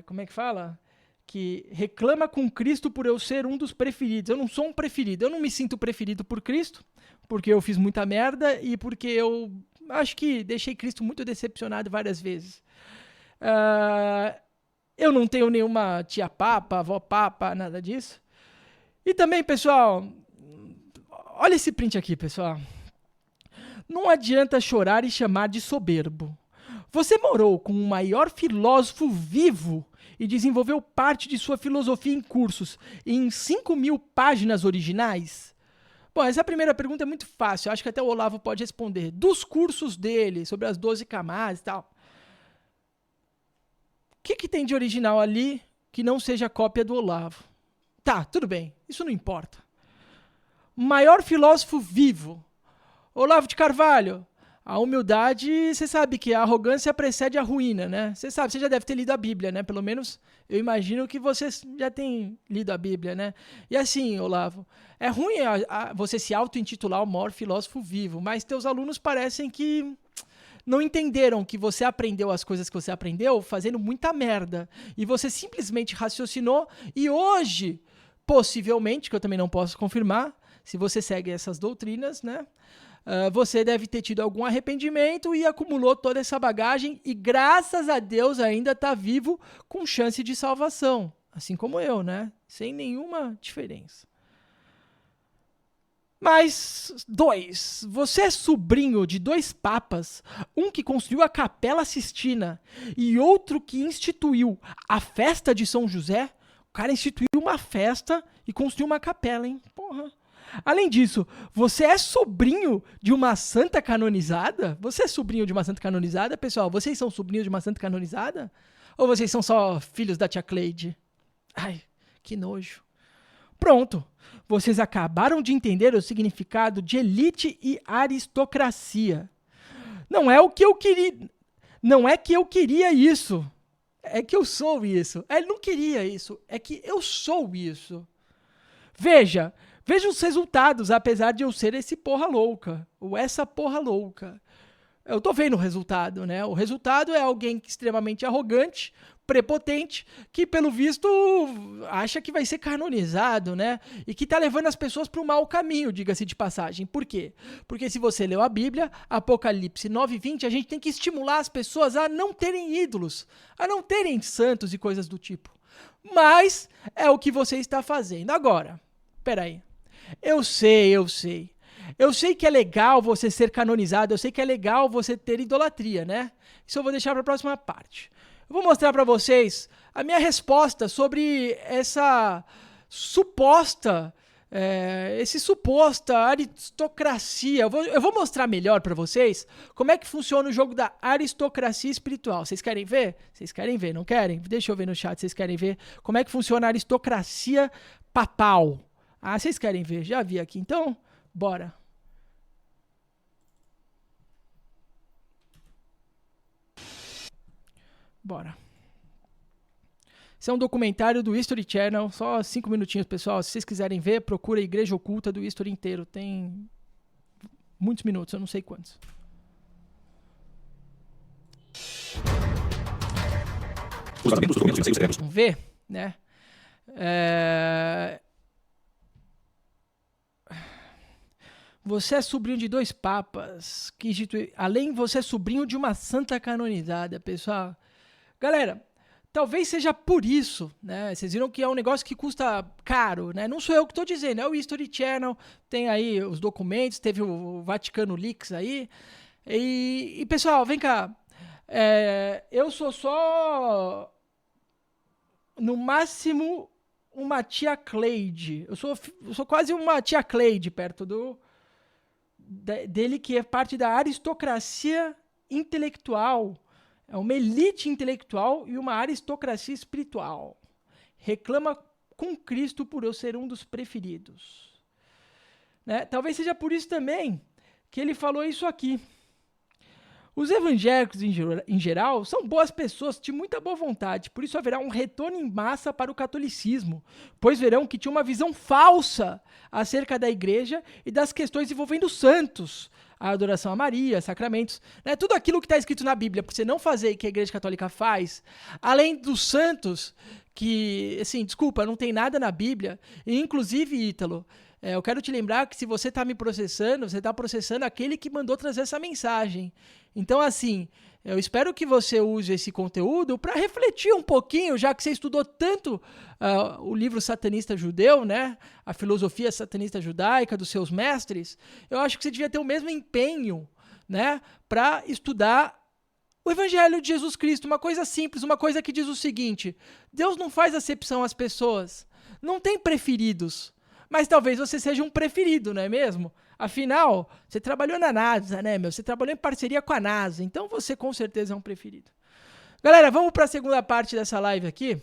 Speaker 1: como é que fala? Que reclama com Cristo por eu ser um dos preferidos. Eu não sou um preferido. Eu não me sinto preferido por Cristo, porque eu fiz muita merda e porque eu acho que deixei Cristo muito decepcionado várias vezes. Eu não tenho nenhuma tia papa, avó papa, nada disso. E também, pessoal, olha esse print aqui, pessoal. Não adianta chorar e chamar de soberbo. Você morou com o maior filósofo vivo e desenvolveu parte de sua filosofia em cursos em 5.000 páginas originais? Bom, essa primeira pergunta é muito fácil, acho que até o Olavo pode responder. Dos cursos dele, sobre as 12 camadas e tal. O que tem de original ali que não seja cópia do Olavo? Tá, tudo bem, isso não importa. Maior filósofo vivo, Olavo de Carvalho. A humildade, você sabe que a arrogância precede a ruína, né? Você sabe, você já deve ter lido a Bíblia, né? Pelo menos eu imagino que você já tem lido a Bíblia, né? E assim, Olavo, é ruim você se auto-intitular o maior filósofo vivo, mas teus alunos parecem que não entenderam que você aprendeu as coisas que você aprendeu fazendo muita merda. E você simplesmente raciocinou e hoje, possivelmente, que eu também não posso confirmar, se você segue essas doutrinas, né? Você deve ter tido algum arrependimento e acumulou toda essa bagagem e graças a Deus ainda está vivo com chance de salvação, assim como eu, né? Sem nenhuma diferença. Mas, você é sobrinho de 2 papas, um que construiu a Capela Sistina e outro que instituiu a festa de São José. O cara instituiu uma festa e construiu uma capela, hein? Porra. Além disso, você é sobrinho de uma santa canonizada? Você é sobrinho de uma santa canonizada? Pessoal, vocês são sobrinhos de uma santa canonizada? Ou vocês são só filhos da tia Cleide? Ai, que nojo. Pronto, vocês acabaram de entender o significado de elite e aristocracia. Não é o que eu queria... Não é que eu queria isso. É que eu sou isso. Ele não queria isso. É que eu sou isso. Veja os resultados, apesar de eu ser esse porra louca, ou essa porra louca. Eu tô vendo o resultado, né? O resultado é alguém extremamente arrogante, prepotente, que pelo visto acha que vai ser canonizado, né? E que tá levando as pessoas para o mau caminho, diga-se de passagem. Por quê? Porque se você leu a Bíblia, Apocalipse 9:20, a gente tem que estimular as pessoas a não terem ídolos, a não terem santos e coisas do tipo. Mas é o que você está fazendo. Agora, peraí. Eu sei. Eu sei que é legal você ser canonizado, eu sei que é legal você ter idolatria, né? Isso eu vou deixar para a próxima parte. Eu vou mostrar para vocês a minha resposta sobre essa suposta esse suposta aristocracia. Eu vou mostrar melhor para vocês como é que funciona o jogo da aristocracia espiritual. Vocês querem ver? Vocês querem ver, não querem? Deixa eu ver no chat, vocês querem ver como é que funciona a aristocracia papal. Ah, vocês querem ver? Já vi aqui. Então, bora. Bora. Esse é um documentário do History Channel, só 5 minutinhos, pessoal. Se vocês quiserem ver, procura a Igreja Oculta do History inteiro. Tem muitos minutos, eu não sei quantos. Vamos ver, né? Você é sobrinho de 2 papas. Além, você é sobrinho de uma santa canonizada, pessoal. Galera, talvez seja por isso, né? Vocês viram que é um negócio que custa caro, né? Não sou eu que estou dizendo, é o History Channel, tem aí os documentos, teve o Vaticano Leaks aí. E pessoal, vem cá. Eu sou só, no máximo, uma tia Cleide. Eu sou quase uma tia Cleide perto dele, que é parte da aristocracia intelectual. É uma elite intelectual e uma aristocracia espiritual. Reclama com Cristo por eu ser um dos preferidos. Né? Talvez seja por isso também que ele falou isso aqui. Os evangélicos, em geral, são boas pessoas de muita boa vontade, por isso haverá um retorno em massa para o catolicismo, pois verão que tinha uma visão falsa acerca da igreja e das questões envolvendo os santos, a adoração a Maria, sacramentos, né? Tudo aquilo que está escrito na Bíblia, para você não fazer e que a Igreja Católica faz, além dos santos, que, assim, desculpa, não tem nada na Bíblia, e inclusive, Ítalo, eu quero te lembrar que se você está me processando, você está processando aquele que mandou trazer essa mensagem. Então, assim, eu espero que você use esse conteúdo para refletir um pouquinho, já que você estudou tanto o livro satanista judeu, né? A filosofia satanista judaica dos seus mestres. Eu acho que você devia ter o mesmo empenho, né? Para estudar o Evangelho de Jesus Cristo, uma coisa simples, uma coisa que diz o seguinte: Deus não faz acepção às pessoas, não tem preferidos. Mas talvez você seja um preferido, não é mesmo? Afinal, você trabalhou na NASA, né, meu? Você trabalhou em parceria com a NASA, então você com certeza é um preferido. Galera, vamos para a segunda parte dessa live aqui,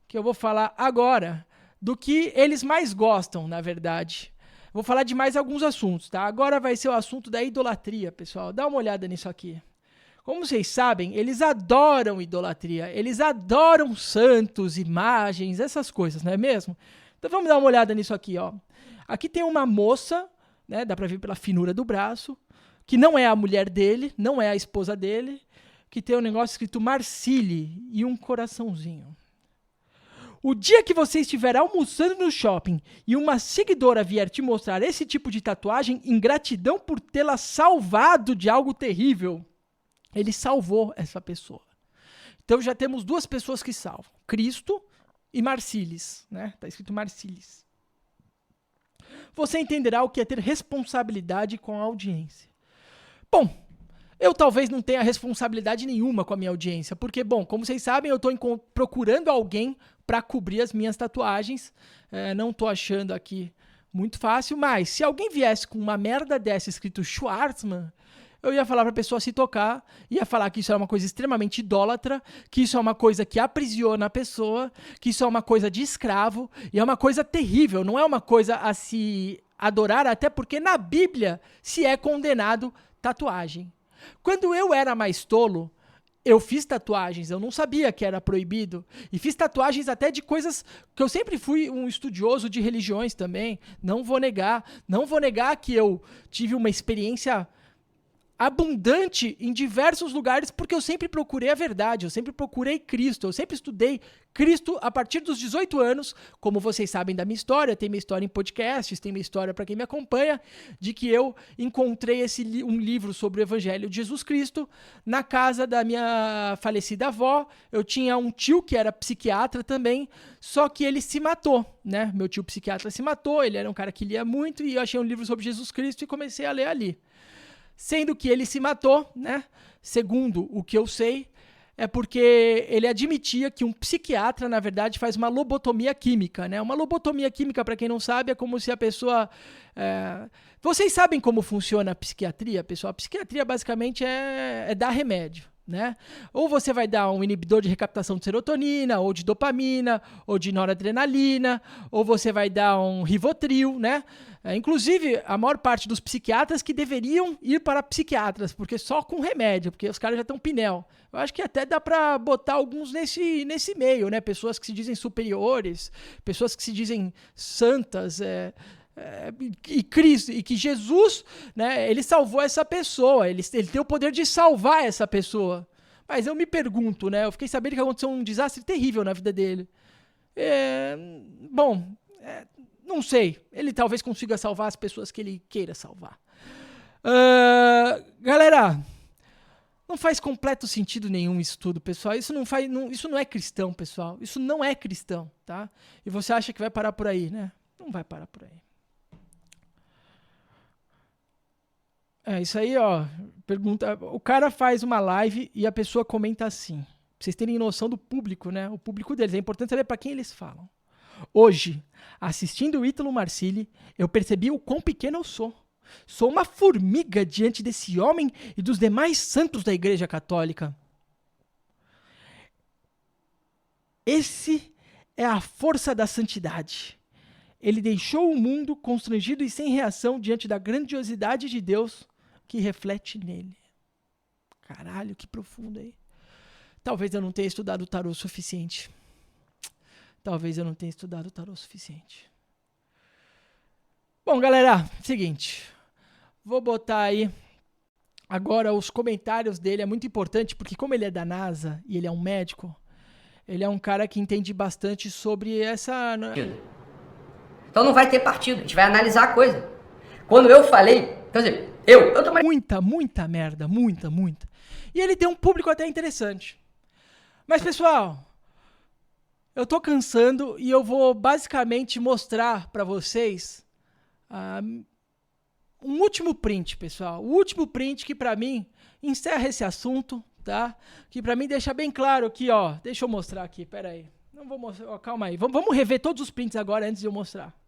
Speaker 1: que eu vou falar agora do que eles mais gostam, na verdade. Vou falar de mais alguns assuntos, tá? Agora vai ser o assunto da idolatria, pessoal. Dá uma olhada nisso aqui. Como vocês sabem, eles adoram idolatria, eles adoram santos, imagens, essas coisas, não é mesmo? Então vamos dar uma olhada nisso aqui, ó. Aqui tem uma moça, né, dá pra ver pela finura do braço, que não é a mulher dele, não é a esposa dele, que tem um negócio escrito Marcile e um coraçãozinho. O dia que você estiver almoçando no shopping e uma seguidora vier te mostrar esse tipo de tatuagem em gratidão por tê-la salvado de algo terrível, ele salvou essa pessoa. Então já temos 2 pessoas que salvam, Cristo e Marciles, né? Tá escrito Marciles. Você entenderá o que é ter responsabilidade com a audiência. Bom, eu talvez não tenha responsabilidade nenhuma com a minha audiência, porque, bom, como vocês sabem, eu estou procurando alguém para cobrir as minhas tatuagens. Não estou achando aqui muito fácil, mas se alguém viesse com uma merda dessa escrito Schwartzman, eu ia falar para a pessoa se tocar, ia falar que isso é uma coisa extremamente idólatra, que isso é uma coisa que aprisiona a pessoa, que isso é uma coisa de escravo, e é uma coisa terrível, não é uma coisa a se adorar, até porque na Bíblia se é condenado tatuagem. Quando eu era mais tolo, eu fiz tatuagens, eu não sabia que era proibido, e fiz tatuagens até de coisas que eu sempre fui um estudioso de religiões também, não vou negar que eu tive uma experiência abundante em diversos lugares, porque eu sempre procurei a verdade, eu sempre procurei Cristo, eu sempre estudei Cristo a partir dos 18 anos, como vocês sabem da minha história, tem minha história em podcasts, tem minha história para quem me acompanha, de que eu encontrei um livro sobre o Evangelho de Jesus Cristo na casa da minha falecida avó. Eu tinha um tio que era psiquiatra também, só que ele se matou, né? Meu tio psiquiatra se matou, ele era um cara que lia muito, e eu achei um livro sobre Jesus Cristo e comecei a ler ali. Sendo que ele se matou, né? Segundo o que eu sei, é porque ele admitia que um psiquiatra, na verdade, faz uma lobotomia química, né? Uma lobotomia química, para quem não sabe, é como se a pessoa... Vocês sabem como funciona a psiquiatria, pessoal? A psiquiatria, basicamente, é dar remédio, né? Ou você vai dar um inibidor de recaptação de serotonina, ou de dopamina, ou de noradrenalina, ou você vai dar um Rivotril, né? Inclusive, a maior parte dos psiquiatras que deveriam ir para psiquiatras, porque só com remédio, porque os caras já estão pinel. Eu acho que até dá para botar alguns nesse meio, né? Pessoas que se dizem superiores, pessoas que se dizem santas, e Cristo, e que Jesus, né, ele salvou essa pessoa, ele tem o poder de salvar essa pessoa. Mas eu me pergunto, né? Eu fiquei sabendo que aconteceu um desastre terrível na vida dele. Não sei. Ele talvez consiga salvar as pessoas que ele queira salvar. Galera, não faz completo sentido nenhum isso tudo, pessoal. Isso não é cristão, pessoal. Isso não é cristão, tá? E você acha que vai parar por aí, né? Não vai parar por aí. Isso aí, ó. Pergunta. O cara faz uma live e a pessoa comenta assim. Pra vocês terem noção do público, né? O público deles. É importante saber pra quem eles falam. Hoje, assistindo o Ítalo Marcilli, eu percebi o quão pequeno eu sou. Sou uma formiga diante desse homem e dos demais santos da Igreja Católica. Esse é a força da santidade. Ele deixou o mundo constrangido e sem reação diante da grandiosidade de Deus que reflete nele. Caralho, que profundo aí. Talvez eu não tenha estudado o tarô o suficiente. Bom, galera, seguinte. Vou botar aí agora os comentários dele. É muito importante porque como ele é da NASA e ele é um médico, ele é um cara que entende bastante sobre essa...
Speaker 4: Então não vai ter partido, a gente vai analisar a coisa. Quando eu falei, quer dizer, eu tô mais...
Speaker 1: Muita merda, muita. E ele tem um público até interessante. Mas, pessoal, eu tô cansando e eu vou basicamente mostrar pra vocês um último print, pessoal. O último print que pra mim encerra esse assunto, tá? Que pra mim deixa bem claro aqui, ó. Deixa eu mostrar aqui, pera aí. Não vou mostrar, ó, calma aí. Vamos rever todos os prints agora antes de eu mostrar.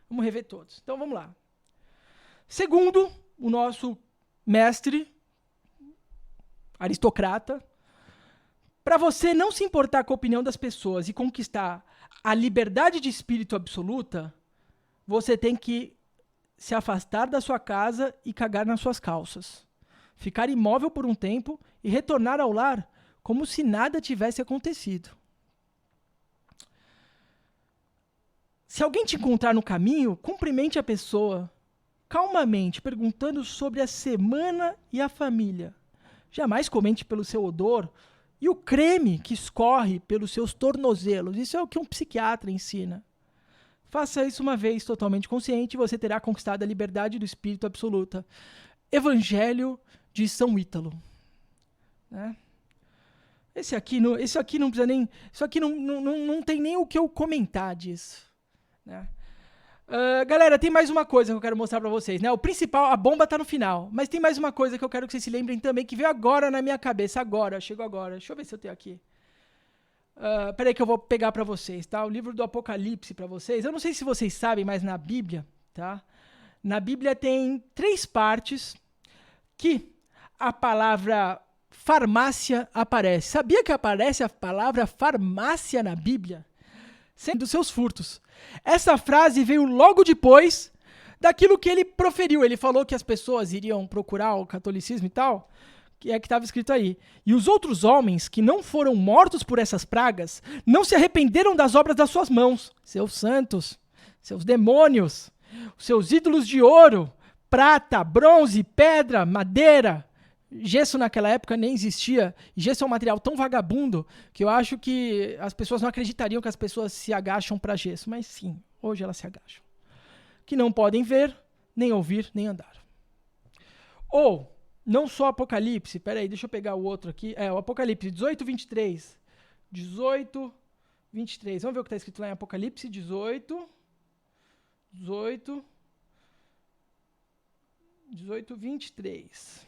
Speaker 1: Vamos rever todos. Então vamos lá. Segundo o nosso mestre, aristocrata, para você não se importar com a opinião das pessoas e conquistar a liberdade de espírito absoluta, você tem que se afastar da sua casa e cagar nas suas calças. Ficar imóvel por um tempo e retornar ao lar como se nada tivesse acontecido. Se alguém te encontrar no caminho, cumprimente a pessoa, calmamente, perguntando sobre a semana e a família. Jamais comente pelo seu odor e o creme que escorre pelos seus tornozelos. Isso é o que um psiquiatra ensina. Faça isso uma vez totalmente consciente e você terá conquistado a liberdade do espírito absoluta. Evangelho de São Ítalo. Né? Esse aqui não precisa nem... Isso aqui não tem nem o que eu comentar disso. Né? Galera, tem mais uma coisa que eu quero mostrar pra vocês, né? O principal, a bomba tá no final, mas tem mais uma coisa que eu quero que vocês se lembrem também, que veio agora na minha cabeça, chegou agora. Deixa eu ver se eu tenho aqui. Peraí que eu vou pegar pra vocês, tá? O livro do Apocalipse pra vocês. Eu não sei se vocês sabem, mas na Bíblia, tá? Na Bíblia tem 3 partes que a palavra farmácia aparece. Sabia que aparece a palavra farmácia na Bíblia? Sem dos seus furtos. Essa frase veio logo depois daquilo que ele proferiu. Ele falou que as pessoas iriam procurar o catolicismo e tal, que estava escrito aí. E os outros homens que não foram mortos por essas pragas não se arrependeram das obras das suas mãos, seus santos, seus demônios, seus ídolos de ouro, prata, bronze, pedra, madeira. Gesso naquela época nem existia. Gesso é um material tão vagabundo que eu acho que as pessoas não acreditariam que as pessoas se agacham para gesso. Mas sim, hoje elas se agacham. Que não podem ver, nem ouvir, nem andar. Ou, não só Apocalipse. Peraí, deixa eu pegar o outro aqui. O Apocalipse 18, 23. 18, 23. Vamos ver o que está escrito lá em Apocalipse 18, 23.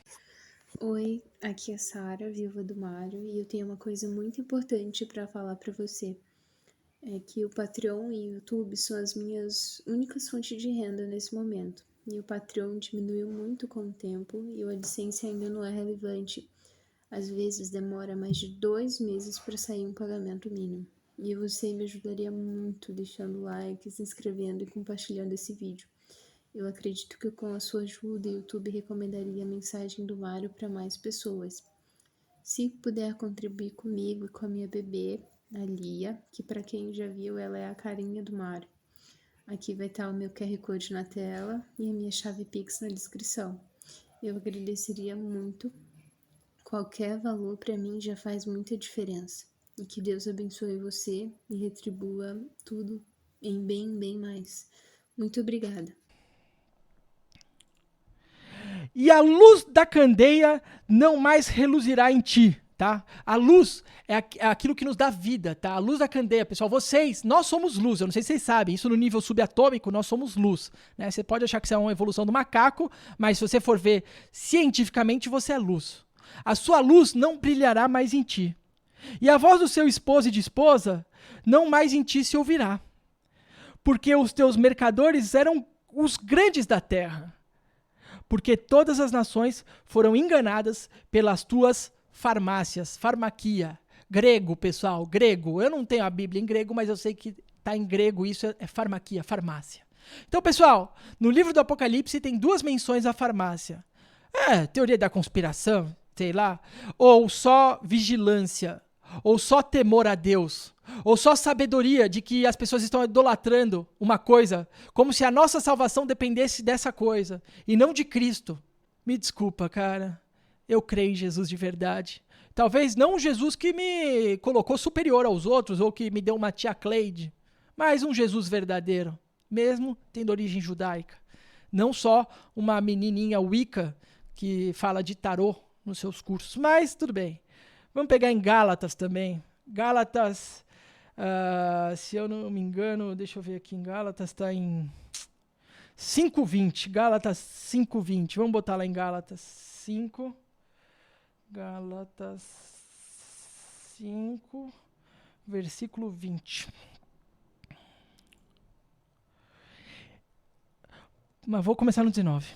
Speaker 2: Oi, aqui é Sara, viúva do Mário, e eu tenho uma coisa muito importante para falar para você. É que o Patreon e o YouTube são as minhas únicas fontes de renda nesse momento. E o Patreon diminuiu muito com o tempo e o AdSense ainda não é relevante. Às vezes demora mais de 2 meses para sair um pagamento mínimo. E você me ajudaria muito deixando like, se inscrevendo e compartilhando esse vídeo. Eu acredito que com a sua ajuda, o YouTube recomendaria a mensagem do Mário para mais pessoas. Se puder contribuir comigo e com a minha bebê, a Lia, que para quem já viu, ela é a carinha do Mário. Aqui vai estar o meu QR Code na tela e a minha chave Pix na descrição. Eu agradeceria muito. Qualquer valor para mim já faz muita diferença. E que Deus abençoe você e retribua tudo em bem, bem mais. Muito obrigada.
Speaker 1: E a luz da candeia não mais reluzirá em ti, tá? A luz é aquilo que nos dá vida, tá? A luz da candeia, pessoal, nós somos luz, eu não sei se vocês sabem, isso no nível subatômico, nós somos luz, né? Você pode achar que isso é uma evolução do macaco, mas se você for ver cientificamente, você é luz. A sua luz não brilhará mais em ti. E a voz do seu esposo e de esposa não mais em ti se ouvirá. Porque os teus mercadores eram os grandes da terra. Porque todas as nações foram enganadas pelas tuas farmácias, farmaquia. Grego, pessoal, grego. Eu não tenho a Bíblia em grego, mas eu sei que está em grego, isso é farmaquia, farmácia. Então, pessoal, no livro do Apocalipse tem 2 menções à farmácia. Teoria da conspiração, sei lá, ou só vigilância, ou só temor a Deus, ou só sabedoria de que as pessoas estão idolatrando uma coisa, como se a nossa salvação dependesse dessa coisa, e não de Cristo. Me desculpa, cara. Eu creio em Jesus de verdade. Talvez não um Jesus que me colocou superior aos outros, ou que me deu uma tia Cleide, mas um Jesus verdadeiro, mesmo tendo origem judaica. Não só uma menininha Wicca que fala de tarô nos seus cursos, mas tudo bem. Vamos pegar em Gálatas também. Gálatas, se eu não me engano, deixa eu ver aqui, em Gálatas está em 5:20. Gálatas 5:20. Vamos botar lá em Gálatas 5. Gálatas 5, versículo 20. Mas vou começar no 19.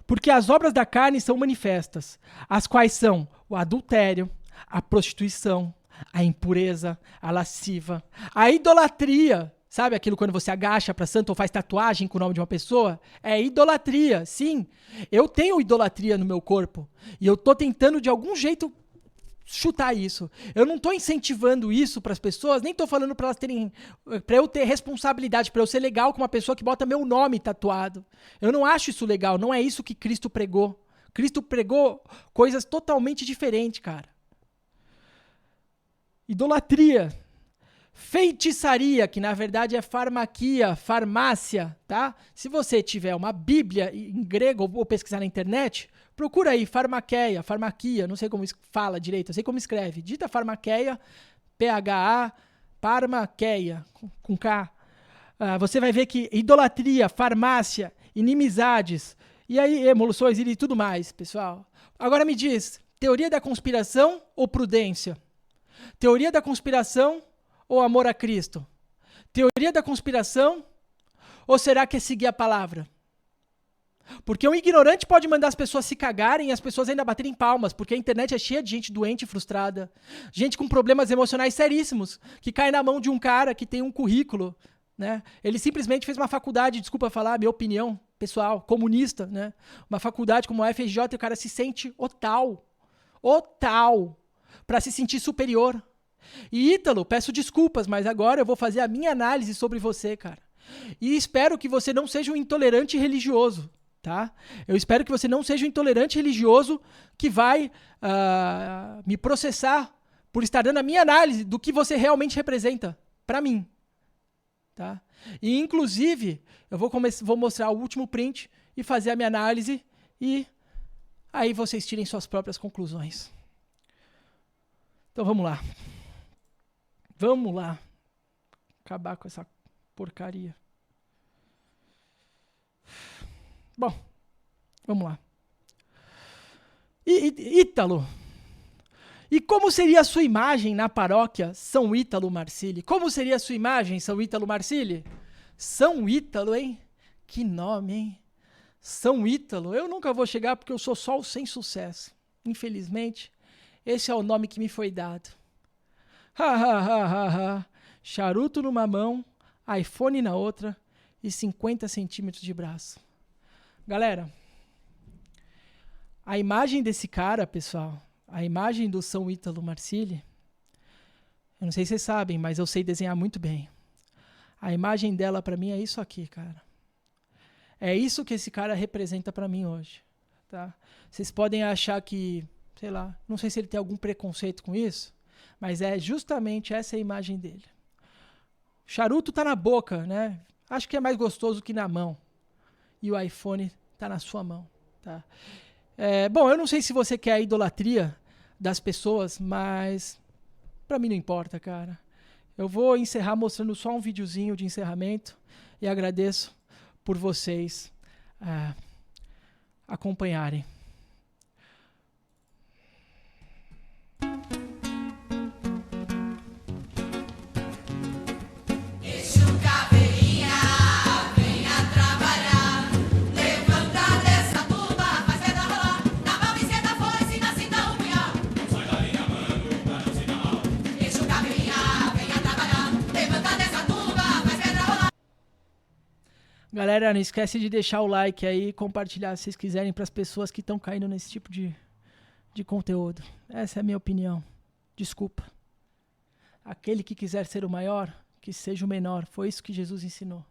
Speaker 1: Porque as obras da carne são manifestas, as quais são o adultério, a prostituição, a impureza, a lasciva, a idolatria. Sabe aquilo quando você agacha para santo ou faz tatuagem com o nome de uma pessoa? É idolatria, sim. Eu tenho idolatria no meu corpo e eu tô tentando de algum jeito chutar isso. Eu não tô incentivando isso para as pessoas, nem tô falando para elas terem, para eu ter responsabilidade, para eu ser legal com uma pessoa que bota meu nome tatuado. Eu não acho isso legal, não é isso que Cristo pregou. Cristo pregou coisas totalmente diferentes, cara. Idolatria, feitiçaria, que na verdade é farmaquia, farmácia, tá? Se você tiver uma Bíblia em grego ou pesquisar na internet, procura aí farmaqueia, farmaquia, não sei como fala direito, eu sei como escreve. Digita farmaqueia, P-H-A, farmaqueia, com K. Você vai ver que idolatria, farmácia, inimizades, e aí emulações e tudo mais, pessoal. Agora me diz, teoria da conspiração ou prudência? Teoria da conspiração ou amor a Cristo? Teoria da conspiração ou será que é seguir a palavra? Porque um ignorante pode mandar as pessoas se cagarem e as pessoas ainda baterem palmas, porque a internet é cheia de gente doente e frustrada. Gente com problemas emocionais seríssimos, que cai na mão de um cara que tem um currículo, né? Ele simplesmente fez uma faculdade, desculpa falar, minha opinião pessoal, comunista, né? Uma faculdade como a FRJ e o cara se sente otal, para se sentir superior. E Ítalo, peço desculpas, mas agora eu vou fazer a minha análise sobre você, cara. E espero que você não seja um intolerante religioso. Tá? Eu espero que você não seja um intolerante religioso que vai me processar por estar dando a minha análise do que você realmente representa para mim. Tá? E, inclusive, eu vou mostrar o último print e fazer a minha análise e aí vocês tirem suas próprias conclusões. Então, vamos lá. Vamos lá. Acabar com essa porcaria. Bom, vamos lá. Ítalo. E como seria a sua imagem na paróquia São Ítalo Marcilli? Como seria a sua imagem, São Ítalo Marcilli? São Ítalo, hein? Que nome, hein? São Ítalo. Eu nunca vou chegar porque eu sou só o sem sucesso. Infelizmente, esse é o nome que me foi dado. Charuto numa mão, iPhone na outra e 50 centímetros de braço. Galera, a imagem desse cara, pessoal, a imagem do São Ítalo Marcilli, eu não sei se vocês sabem, mas eu sei desenhar muito bem. A imagem dela pra mim é isso aqui, cara. É isso que esse cara representa pra mim hoje, tá? Vocês podem achar que, sei lá, não sei se ele tem algum preconceito com isso, mas é justamente essa a imagem dele. O charuto tá na boca, né? Acho que é mais gostoso que na mão. E o iPhone tá na sua mão, tá? Bom, eu não sei se você quer a idolatria das pessoas, mas pra mim não importa, cara. Eu vou encerrar mostrando só um videozinho de encerramento e agradeço por vocês acompanharem. Galera, não esquece de deixar o like aí e compartilhar se vocês quiserem para as pessoas que estão caindo nesse tipo de conteúdo. Essa é a minha opinião. Desculpa. Aquele que quiser ser o maior, que seja o menor. Foi isso que Jesus ensinou.